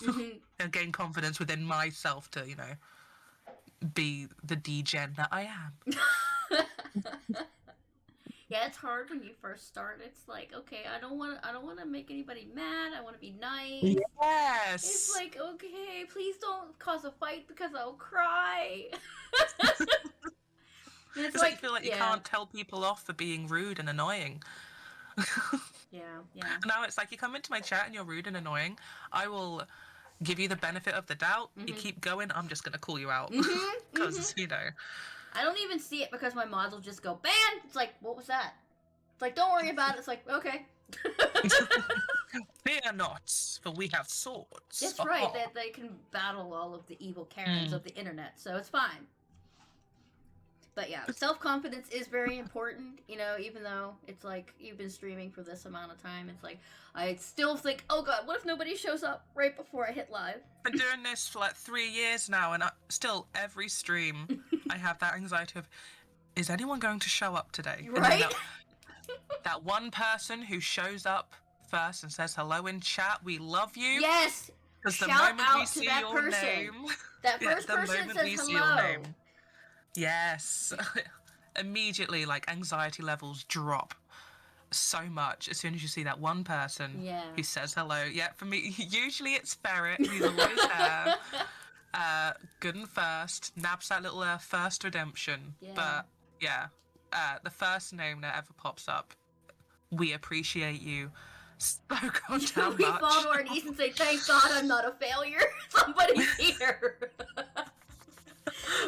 And gain confidence within myself to, you know, be the degen that I am. Yeah, it's hard when you first start. It's like, okay, I don't want to make anybody mad. I want to be nice. Yes. It's like, okay, please don't cause a fight because I'll cry. And it's like you feel like you can't tell people off for being rude and annoying. Yeah. Now it's like you come into my chat and you're rude and annoying. I will give you the benefit of the doubt. You keep going, I'm just going to call you out. Because, you know. I don't even see it because my mods will just go, ban! It's like, what was that? like, don't worry about it. It's like, okay. Fear not, for we have swords. That's right. That they can battle all of the evil Karens of the internet, so it's fine. But yeah, self-confidence is very important, you know, even though it's like, you've been streaming for this amount of time, it's like, I still think, oh god, what if nobody shows up right before I hit live? I've been doing this for like 3 years now, and still, every stream, I have that anxiety of, is anyone going to show up today? Right? That one person who shows up first and says hello in chat, we love you. Yes! Shout out to that person. Name, that first person the moment says we see hello. your name. Yes. Immediately, like, anxiety levels drop so much as soon as you see that one person who says hello. Yeah, for me, usually it's Ferret, who's always there. Good and first. Nabs that little first redemption. Yeah. But, yeah, the first name that ever pops up, we appreciate you so goddamn much. We fall to our knees and say, thank God I'm not a failure. Somebody's here.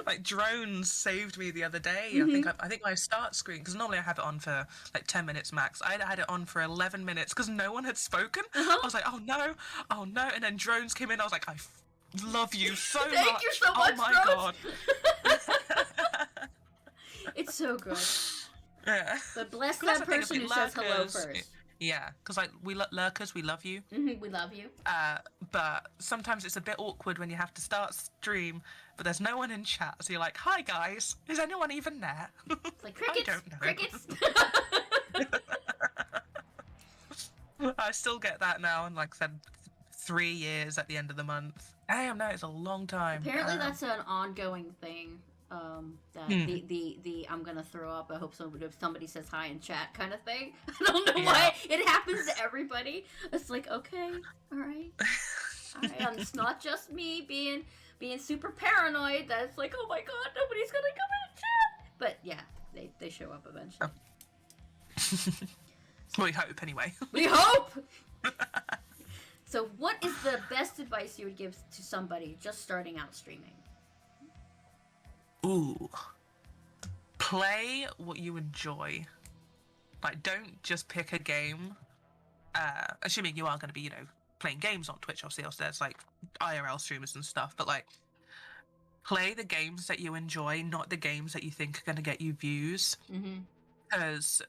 Like, drones saved me the other day. I think my start screen, because normally I have it on for like 10 minutes max. I had it on for 11 minutes because no one had spoken. I was like, oh no, and then drones came in. I was like, I love you so much. Thank you so much, oh my drones. God. It's so good. Yeah. But bless that person who says hello first. Yeah, because like, we lurkers, we love you. We love you. But sometimes it's a bit awkward when you have to start stream, but there's no one in chat, so you're like, hi guys, is anyone even there? It's like, crickets, I don't know. crickets. I still get that now, and like I said, 3 years at the end of the month. Damn, no, it's a long time. Apparently that's an ongoing thing. That the I'm gonna throw up, I hope somebody says hi in chat kind of thing. I don't know why it happens to everybody. It's like, okay, alright, and it's not just me being super paranoid that it's like, oh my god, nobody's gonna come in chat. But yeah, they show up eventually. We hope, anyway. We hope. So what is the best advice you would give to somebody just starting out streaming? Ooh. Play what you enjoy. Like, don't just pick a game. Assuming you are going to be, you know, playing games on Twitch, obviously, there's, like, IRL streamers and stuff, but, like, play the games that you enjoy, not the games that you think are going to get you views. Because,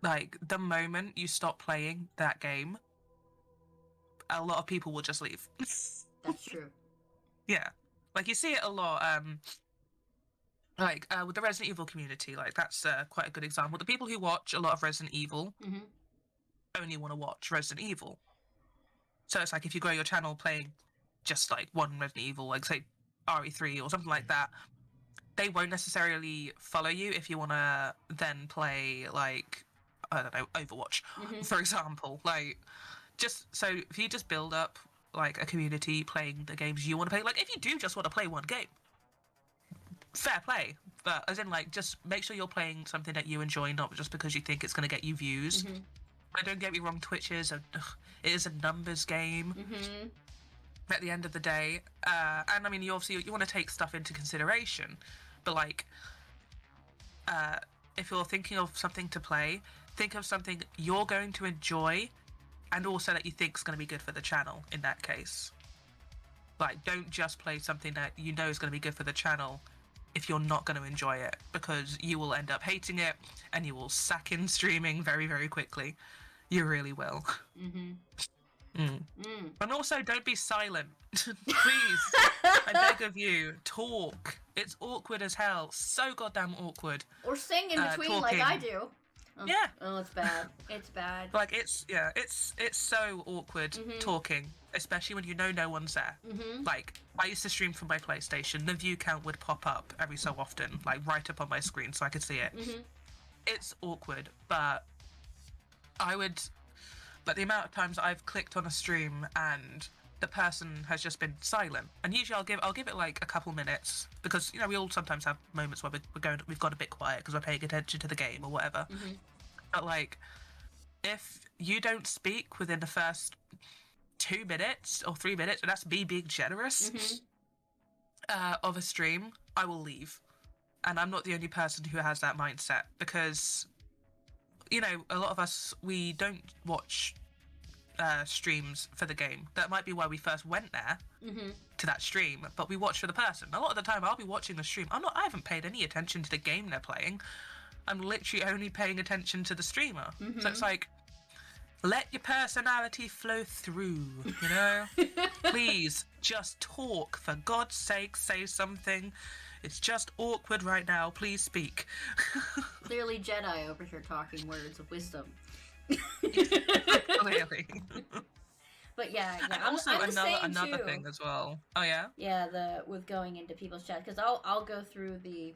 like, the moment you stop playing that game, a lot of people will just leave. That's true. Yeah. Like, you see it a lot, with the Resident Evil community, like, that's quite a good example. The people who watch a lot of Resident Evil only want to watch Resident Evil. So it's like, if you grow your channel playing just, like, one Resident Evil, like, say, RE3 or something like that, they won't necessarily follow you if you want to then play, like, I don't know, Overwatch, for example. Like, just, so if you just build up, like, a community playing the games you want to play, like, if you do just want to play one game, fair play, but as in, like, just make sure you're playing something that you enjoy, not just because you think it's going to get you views. But don't get me wrong, Twitch is it is a numbers game at the end of the day, and I mean, you obviously you want to take stuff into consideration, but like, if you're thinking of something to play, think of something you're going to enjoy and also that you think is going to be good for the channel in that case. Like, don't just play something that you know is going to be good for the channel if you're not going to enjoy it, because you will end up hating it and you will sack in streaming very, very quickly. You really will. And also, don't be silent. Please, I beg of you, talk. It's awkward as hell. So goddamn awkward. Or sing in between talking. like I do. Oh, yeah. Oh, it's bad. It's bad. Like, it's so awkward talking, especially when you know no one's there. Like, I used to stream from my PlayStation. The view count would pop up every so often, like, right up on my screen so I could see it. It's awkward, but the amount of times I've clicked on a stream and the person has just been silent, and usually I'll give it like a couple minutes, because, you know, we all sometimes have moments where we've got a bit quiet because we're paying attention to the game or whatever. But like, if you don't speak within the first 2 minutes or 3 minutes, and that's me being generous, of a stream, I will leave. And I'm not the only person who has that mindset, because you know, a lot of us, we don't watch streams for the game. That might be why we first went there to that stream, but we watch for the person. A lot of the time I'll be watching the stream. I haven't paid any attention to the game they're playing. I'm literally only paying attention to the streamer. So it's like, let your personality flow through, you know? Please, just talk. For God's sake, say something. It's just awkward right now. Please speak. Clearly Jedi over here talking words of wisdom. Clearly. But yeah, And I'm also the same another too. thing as well. Oh yeah? Yeah, with going into people's chat, because I'll go through the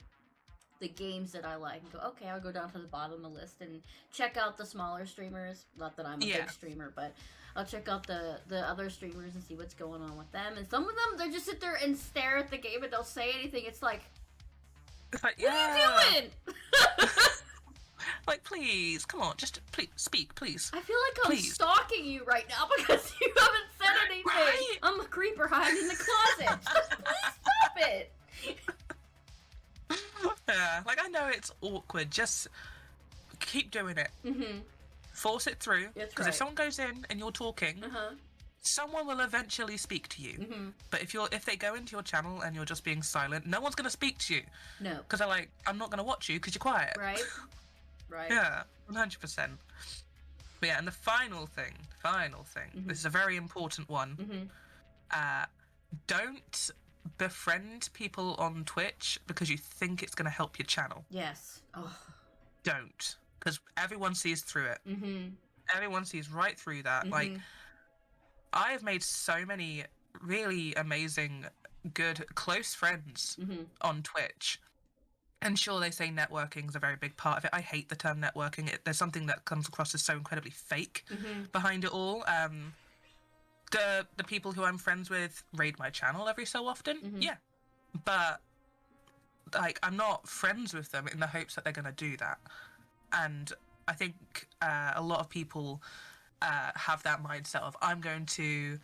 games that I like and go, okay, I'll go down to the bottom of the list and check out the smaller streamers. Not that I'm a big streamer, but I'll check out the other streamers and see what's going on with them. And some of them, they just sit there and stare at the game and don't say anything. It's like, what are you doing? Like, please, come on, just please speak, please. I feel like I'm stalking you right now because you haven't said anything. Right? I'm a creeper hiding in the closet. Just please stop it. Yeah, like I know it's awkward. Just keep doing it. Force it through. Because if someone goes in and you're talking, someone will eventually speak to you. But if they go into your channel and you're just being silent, no one's gonna speak to you. No. Because they're like, I'm not gonna watch you because you're quiet. Right. Right. Yeah, 100%. But yeah, and the final thing. This is a very important one. Don't befriend people on Twitch because you think it's going to help your channel. Yes. Oh. Don't. Because everyone sees through it. Everyone sees right through that. Like, I have made so many really amazing, good, close friends on Twitch. And sure, they say networking is a very big part of it. I hate the term networking. There's something that comes across as so incredibly fake behind it all. The people who I'm friends with raid my channel every so often. Yeah. But, like, I'm not friends with them in the hopes that they're going to do that. And I think a lot of people have that mindset of, I'm going to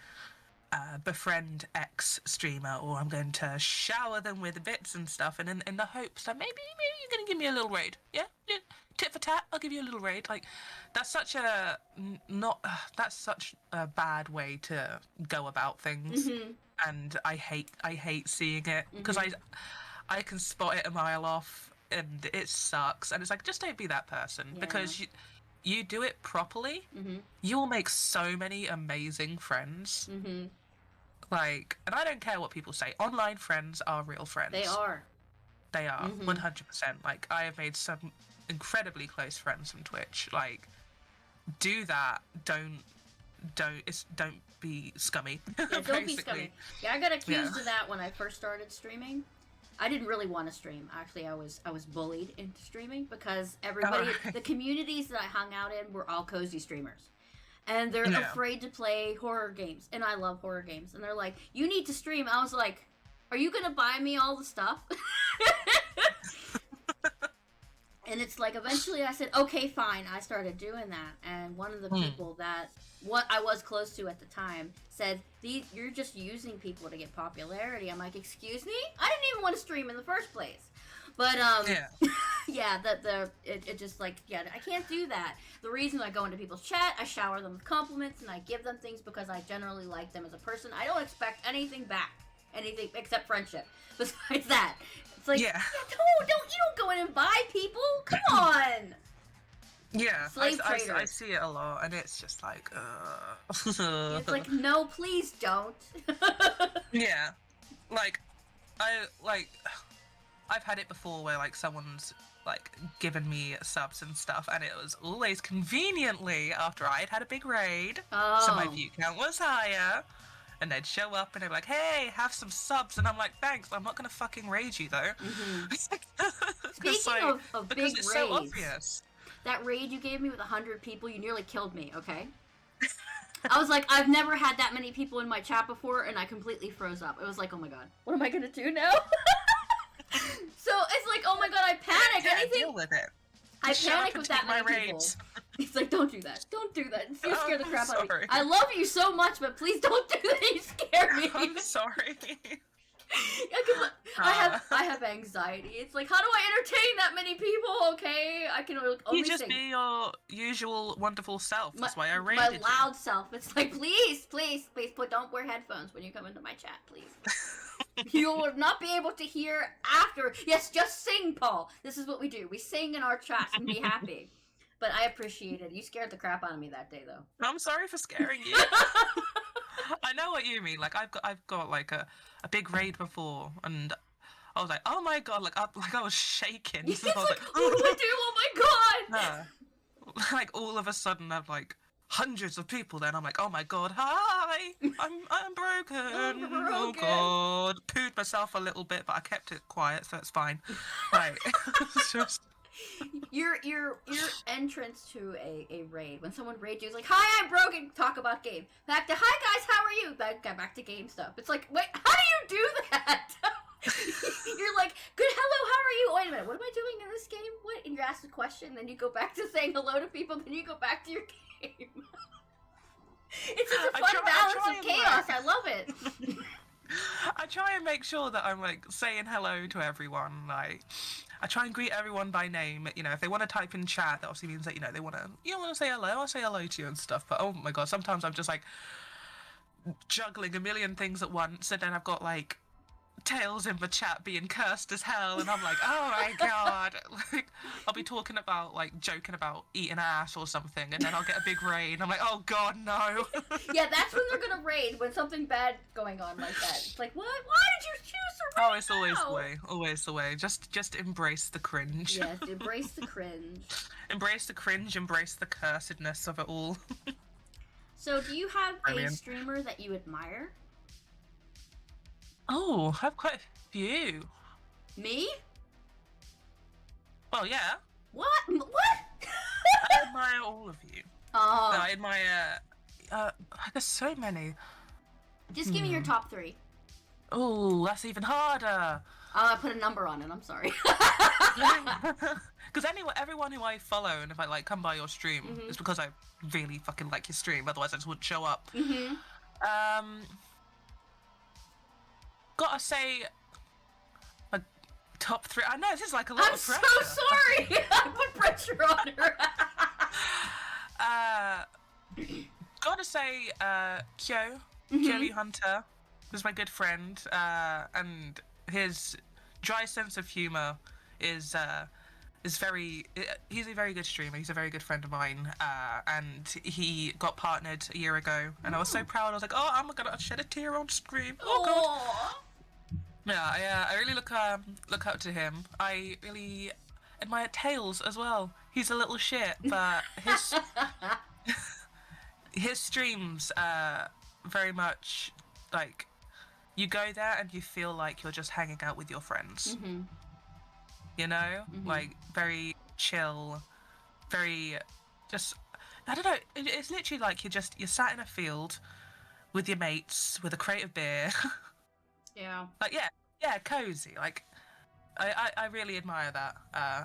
befriend X streamer, or I'm going to shower them with bits and stuff, and in the hopes that maybe you're going to give me a little raid. Yeah? Tit for tat, I'll give you a little raid. Like, that's such a bad way to go about things. And I hate seeing it, because I can spot it a mile off, and it sucks. And it's like, just don't be that person, because you do it properly, you will make so many amazing friends. Like, and I don't care what people say. Online friends are real friends. They are 100%. Like, I have made some incredibly close friends from Twitch. Like, do that. Don't be scummy. Yeah, don't be scummy. Yeah, I got accused of that when I first started streaming. I didn't really want to stream. Actually, I was bullied into streaming because everybody, the communities that I hung out in were all cozy streamers. And they're afraid to play horror games. And I love horror games. And they're like, you need to stream. I was like, are you going to buy me all the stuff? And it's like, eventually I said, okay, fine. I started doing that. And one of the people that I was close to at the time said, you're just using people to get popularity. I'm like, excuse me? I didn't even want to stream in the first place. But, it just like, I can't do that. The reason I go into people's chat, I shower them with compliments, and I give them things because I generally like them as a person. I don't expect anything back. Anything except friendship. Besides that. It's like, you don't go in and buy people. Come on. Yeah, I see it a lot, and it's just like, It's like, no, please don't. Yeah. I've had it before where, like, someone's, like, given me subs and stuff, and it was always conveniently after I'd had a big raid, so my view count was higher, and they'd show up and they'd be like, hey, have some subs, and I'm like, thanks, I'm not gonna fucking raid you, though. Speaking of big raids, so obvious. That raid you gave me with 100 people, you nearly killed me, okay? I was like, I've never had that many people in my chat before, and I completely froze up. It was like, oh my god, what am I gonna do now? So it's like, oh my god, I panic. Deal with it. I panic with that many people. It's like, don't do that. Don't do that. You scare the crap out of me. I love you so much, but please don't do that. You scare me. I'm sorry. I have anxiety. It's like, how do I entertain that many people? Okay, I can only You just sing. be your usual wonderful self. That's why I rated my you. loud self. It's like, please, don't wear headphones when you come into my chat, please. You will not be able to hear after. Yes, just sing, Paul. This is what we do. We sing in our chats and be happy. But I appreciate it. You scared the crap out of me that day, though. I'm sorry for scaring you. I know what you mean. Like I've got like a big raid before, and I was like, oh my god, like I was shaking. It's I was like, what do I do? Oh my god! Like all of a sudden I've like hundreds of people there, and I'm like, oh my god, hi, I'm broken. Oh god, pooed myself a little bit, but I kept it quiet, so it's fine. Right, it's just. Your entrance to a raid, when someone raids you, it's like, hi, I'm broken, talk about game. Back to, hi guys, how are you? Back to game stuff. It's like, wait, how do you do that? You're like, good, hello, how are you? Wait a minute, what am I doing in this game? What? And you ask a question, then you go back to saying hello to people, then you go back to your game. It's such a fun balance of chaos. I love it. I try and make sure that I'm like saying hello to everyone. Like, I try and greet everyone by name. You know, if they want to type in chat, that obviously means that they want to say hello. I'll say hello to you and stuff. But oh my god, sometimes I'm just like juggling a million things at once, and then I've got like Tails in the chat being cursed as hell, and I'm like, oh my god. Like, I'll be talking about like joking about eating ass or something, and then I'll get a big raid. I'm like, oh god, no. Yeah, that's when they're gonna raid, when something bad going on like that. It's like, what? Why did you choose to raid? Oh, it's always the way. Just embrace the cringe. Yes, embrace the cringe. Embrace the cringe, embrace the cursedness of it all. So, do you have Brilliant. a streamer that you admire? Oh, I have quite a few. Me? Well, yeah. What? I admire all of you. Oh. No, I admire. There's so many. Just give me your top 3. Oh, that's even harder. I put a number on it. I'm sorry. Because everyone who I follow, and if I like come by your stream, it's because I really fucking like your stream. Otherwise, I just wouldn't show up. Gotta say, my top 3. I know this is like a lot of pressure. I'm so sorry. I put pressure on her. Gotta say, Kyo Hunter was my good friend, and his dry sense of humor is very. He's a very good streamer. He's a very good friend of mine, and he got partnered a year ago, and I was so proud. I was like, oh, I'm gonna shed a tear on screen. Oh god. Yeah, I really look up to him. I really admire Tails as well. He's a little shit, but his streams very much like you go there and you feel like you're just hanging out with your friends. You know, like very chill, very just. I don't know. It's literally like you're sat in a field with your mates with a crate of beer. Yeah. Like yeah, cozy. Like I really admire that,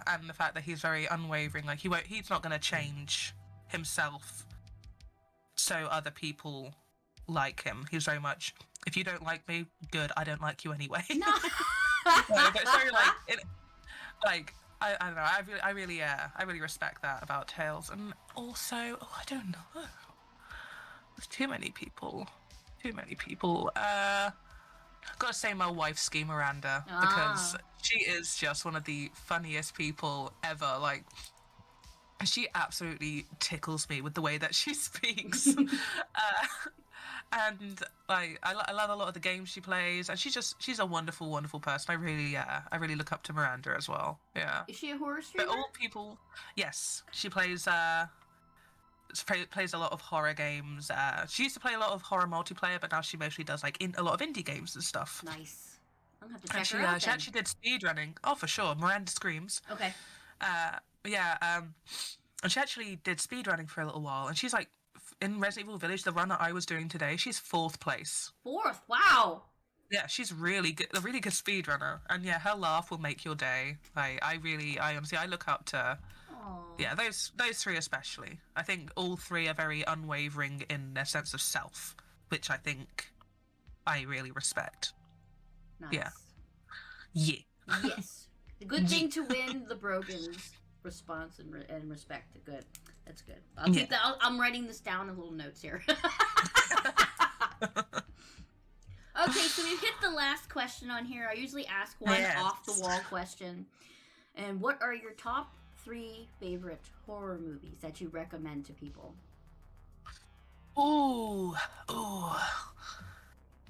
and the fact that he's very unwavering. Like he's not gonna change himself so other people like him. He's very much, if you don't like me, good. I don't like you anyway. No. But it's very I don't know. I really respect that about Tails, and also I don't know. There's too many people. Gotta say my wife, Ski Miranda, because she is just one of the funniest people ever. Like, she absolutely tickles me with the way that she speaks. And like, I love a lot of the games she plays, and she's a wonderful, wonderful person. I really look up to Miranda as well. Yeah. Is she a horror streamer? But all people, yes, she plays a lot of horror games. She used to play a lot of horror multiplayer, but now she mostly does like a lot of indie games and stuff. Nice. I'm gonna have to check her out. She actually did speedrunning. Oh, for sure. Miranda screams. Okay. And she actually did speedrunning for a little while, and she's like in Resident Evil Village, the run that I was doing today. She's 4th place. 4th. Wow. Yeah, she's really good, a really good speedrunner, and yeah, her laugh will make your day. I honestly, I look up to. Aww. Yeah, those 3 especially. I think all 3 are very unwavering in their sense of self, which I think I really respect. Nice. Yeah. Yeah. Yes. A good thing to win the Brogan's response and respect. Good. That's good. I'll keep that. I'm writing this down in little notes here. Okay, so we've hit the last question on here. I usually ask one off-the-wall question. And what are your top 3 favorite horror movies that you recommend to people? Ooh.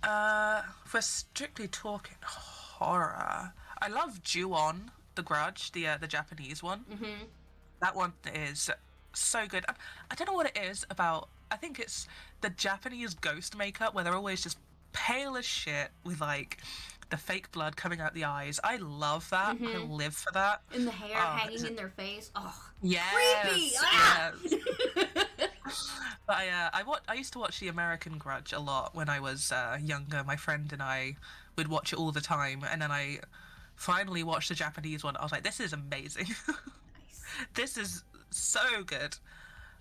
If we're strictly talking horror, I love Ju-on, The Grudge, the Japanese one. Mm-hmm. That one is so good. I don't know what it is about. I think it's the Japanese ghost makeup where they're always just pale as shit with like the fake blood coming out the eyes. I love that. I live for that. And the hair hanging in their face. Oh, yes, creepy! Yes. But I used to watch The American Grudge a lot when I was younger. My friend and I would watch it all the time, and then I finally watched the Japanese one. I was like, this is amazing. Nice. This is so good.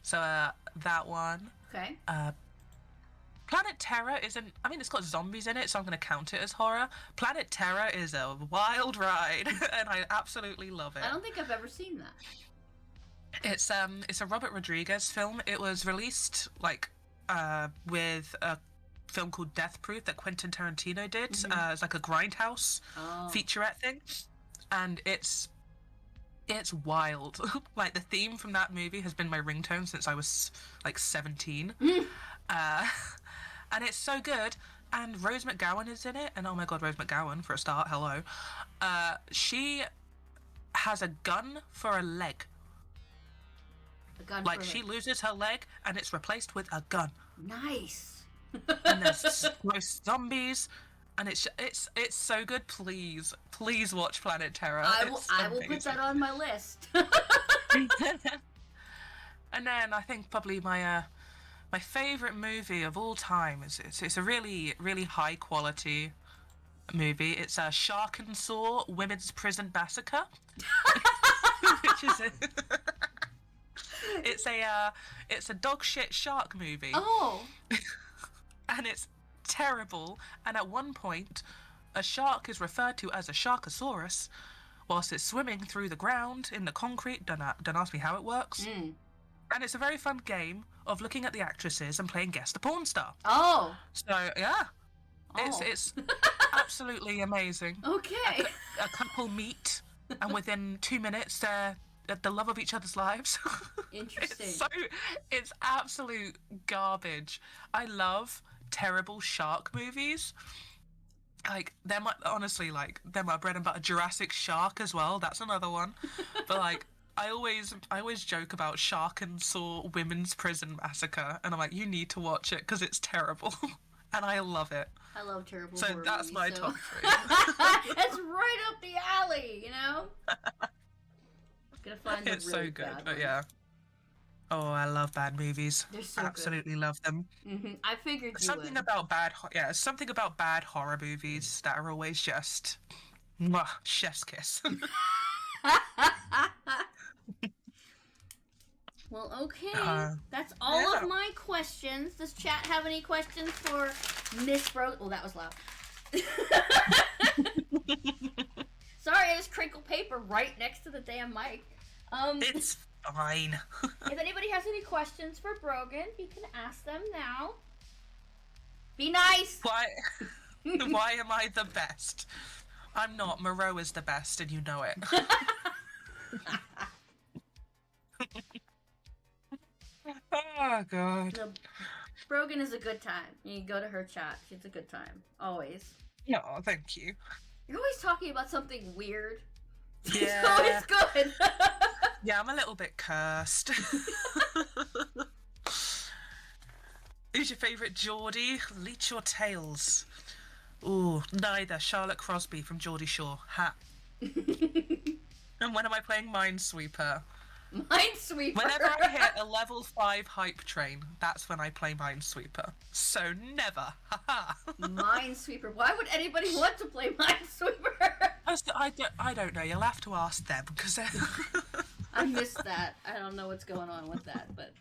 So that one. Okay. Planet Terror isn't... I mean, it's got zombies in it, so I'm going to count it as horror. Planet Terror is a wild ride, and I absolutely love it. I don't think I've ever seen that. It's a Robert Rodriguez film. It was released, like, with a film called Death Proof that Quentin Tarantino did. It's like a Grindhouse featurette thing. And it's wild. Like, the theme from that movie has been my ringtone since I was, like, 17. And it's so good. And Rose McGowan is in it. And oh my god, Rose McGowan, for a start, hello. She has a gun for a leg. A gun like, for she loses her leg and it's replaced with a gun. Nice. And there's most zombies. And it's so good. Please watch Planet Terror. I will put that on my list. And then I think probably my favourite movie of all time is it's a really, really high quality movie. It's a Shark and Saw Women's Prison Massacre. Which is it's a dog shit shark movie. Oh. And it's terrible. And at one point, a shark is referred to as a Sharkosaurus whilst it's swimming through the ground in the concrete. Don't ask me how it works. And it's a very fun game of looking at the actresses and playing guess the porn star. Oh. So yeah, it's absolutely amazing. Okay. A couple meet, and within 2 minutes they're at the love of each other's lives. Interesting. It's absolute garbage. I love terrible shark movies. Like, they're my bread and butter. Jurassic Shark as well. That's another one. But like, I always joke about Shark and Saw Women's Prison Massacre, and I'm like, you need to watch it because it's terrible, and I love it. I love terrible. So horror that's movies, my so. top 3. It's right up the alley, you know. Gonna find It's really so good, bad but ones. yeah. Oh, I love bad movies. They're so absolutely love them. I figured you Something would. about something about bad horror movies that are always just chef's kiss. Well, okay. That's all of my questions. Does chat have any questions for Miss Bro? Oh, that was loud. Sorry, I just crinkled paper right next to the damn mic. It's fine. If anybody has any questions for Brogan, you can ask them now. Be nice. Why am I the best? I'm not. Moreau is the best, and you know it. Oh, God. No, Brogan is a good time. You can go to her chat. She's a good time. Always. No, thank you. You're always talking about something weird. Yeah. It's always good. Yeah, I'm a little bit cursed. Who's your favourite Geordie? Leech or Tails? Ooh, neither. Charlotte Crosby from Geordie Shore. Ha. And when am I playing Minesweeper? Minesweeper. Whenever I hit a level 5 hype train, that's when I play Minesweeper. So never. Haha. Minesweeper. Why would anybody want to play Minesweeper? I don't know. You'll have to ask them because I missed that. I don't know what's going on with that, but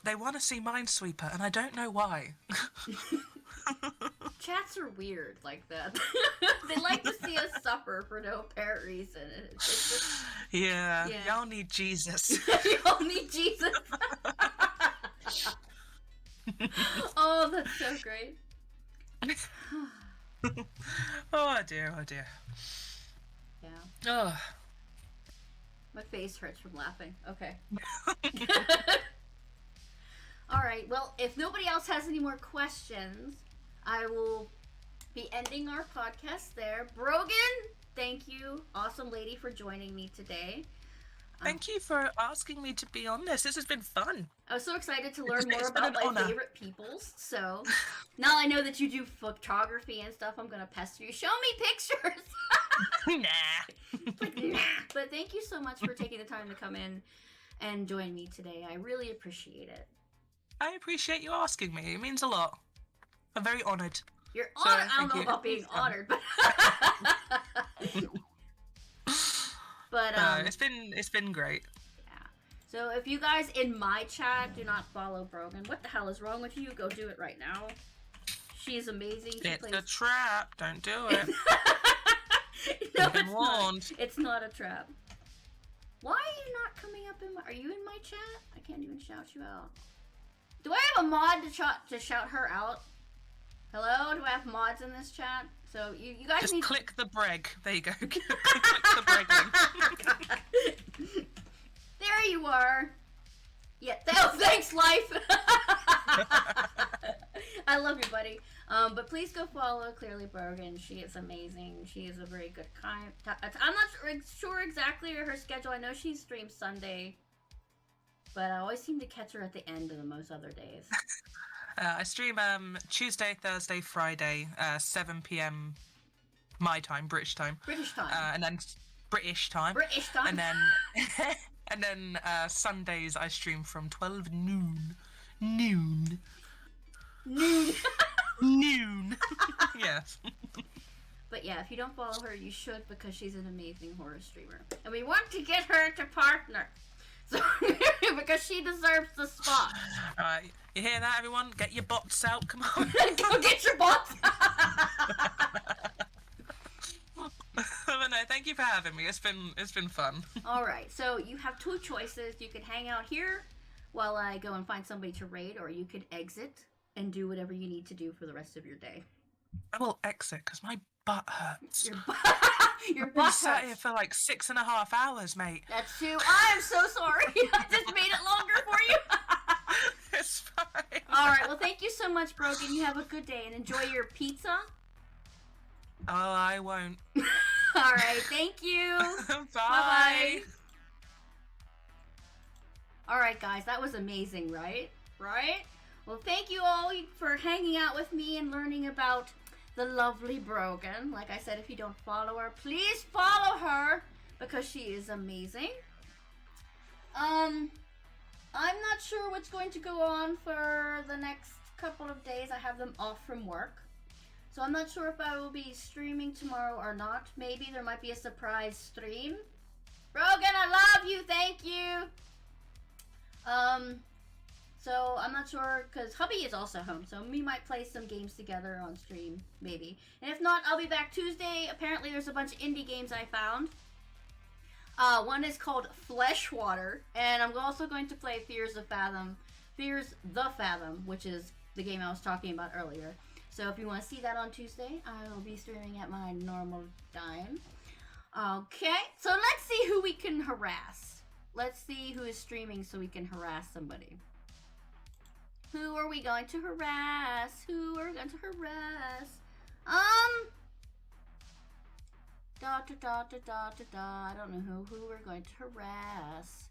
they want to see Minesweeper, and I don't know why. Chats are weird like that. They like to see us suffer for no apparent reason. It's just, Yeah, y'all need Jesus. y'all need Jesus. Oh, that's so great. Oh dear, oh dear. Yeah. Oh. My face hurts from laughing. Okay. Alright, well, if nobody else has any more questions, I will be ending our podcast there. Brogan, thank you, awesome lady, for joining me today. Thank you for asking me to be on this. This has been fun. I was so excited to learn more It's been about an my honor. favorite peoples. So now I know that you do photography and stuff. I'm gonna pester you. Show me pictures. Nah. But, nah. But thank you so much for taking the time to come in and join me today. I really appreciate it. I appreciate you asking me. It means a lot. I'm very honoured. You're So, honored. I don't thank know you. about being honored, but but it's been great. yeah. So if you guys in my chat do not follow Brogan, what the hell is wrong with you? Go do it right now. She is amazing. She It's plays... a trap. Don't do it. No, You've been it's warned. not. It's not a trap. Why are you not coming up in my... Are you in my chat? I can't even shout you out. Do I have a mod to shout her out? Hello? Do I have mods in this chat? So you guys Just need... click the breg. There you go. Click the breg link. There you are. Yeah. Oh, thanks, life. I love you, buddy. But please go follow ClearlyBrogan. She is amazing. She is a very good kind. I'm not sure exactly her schedule. I know she streams Sunday, but I always seem to catch her at the end of the most other days. I stream Tuesday, Thursday, Friday, 7 p.m. my time, British time. British time. And then British time. British time. And then and then Sundays I stream from 12 noon. Noon. Yes. But yeah, if you don't follow her, you should, because she's an amazing horror streamer. And we want to get her to partner. So, because she deserves the spot. Alright, you hear that, everyone? Get your bots out, come on. Go get your bots. But no, thank you for having me. It's been fun. Alright, so you have two choices. You could hang out here while I go and find somebody to raid, or you could exit and do whatever you need to do for the rest of your day. I will exit because my butt hurts. Your I've butt been sat here hurts. for like 6.5 hours, mate. That's true. I am so sorry. I just made it longer for you. It's fine. Alright, well thank you so much, Brogan. You have a good day and enjoy your pizza. Oh, I won't. Alright, thank you. Bye. Bye-bye. Alright guys, that was amazing, right? Right? Well, thank you all for hanging out with me and learning about the lovely Brogan. Like I said, if you don't follow her, please follow her, because she is amazing. I'm not sure what's going to go on for the next couple of days. I have them off from work. So I'm not sure if I will be streaming tomorrow or not. Maybe there might be a surprise stream. Brogan, I love you. Thank you. So I'm not sure, because hubby is also home, so we might play some games together on stream, maybe. And if not, I'll be back Tuesday. Apparently there's a bunch of indie games I found. One is called Fleshwater, and I'm also going to play Fears the Fathom, which is the game I was talking about earlier. So if you want to see that on Tuesday, I will be streaming at my normal time. Okay, so let's see who we can harass. Let's see who is streaming so we can harass somebody. Who are we going to harass? Who are we going to harass? I don't know who we're going to harass.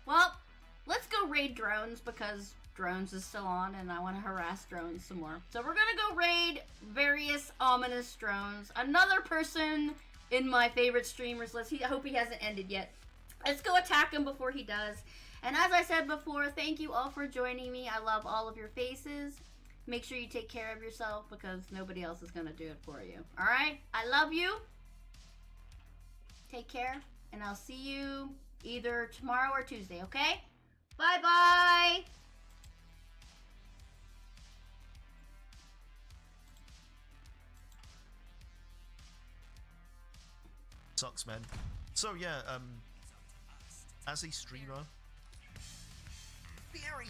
Well, let's go raid drones, because drones is still on and I want to harass drones some more. So we're gonna go raid various ominous drones. Another person in my favorite streamers list. I hope he hasn't ended yet. Let's go attack him before he does. And as I said before, thank you all for joining me. I love all of your faces. Make sure you take care of yourself, because nobody else is gonna do it for you. Alright? I love you. Take care, and I'll see you either tomorrow or Tuesday, okay? Bye-bye! Sucks, man. So yeah, as a streamer, very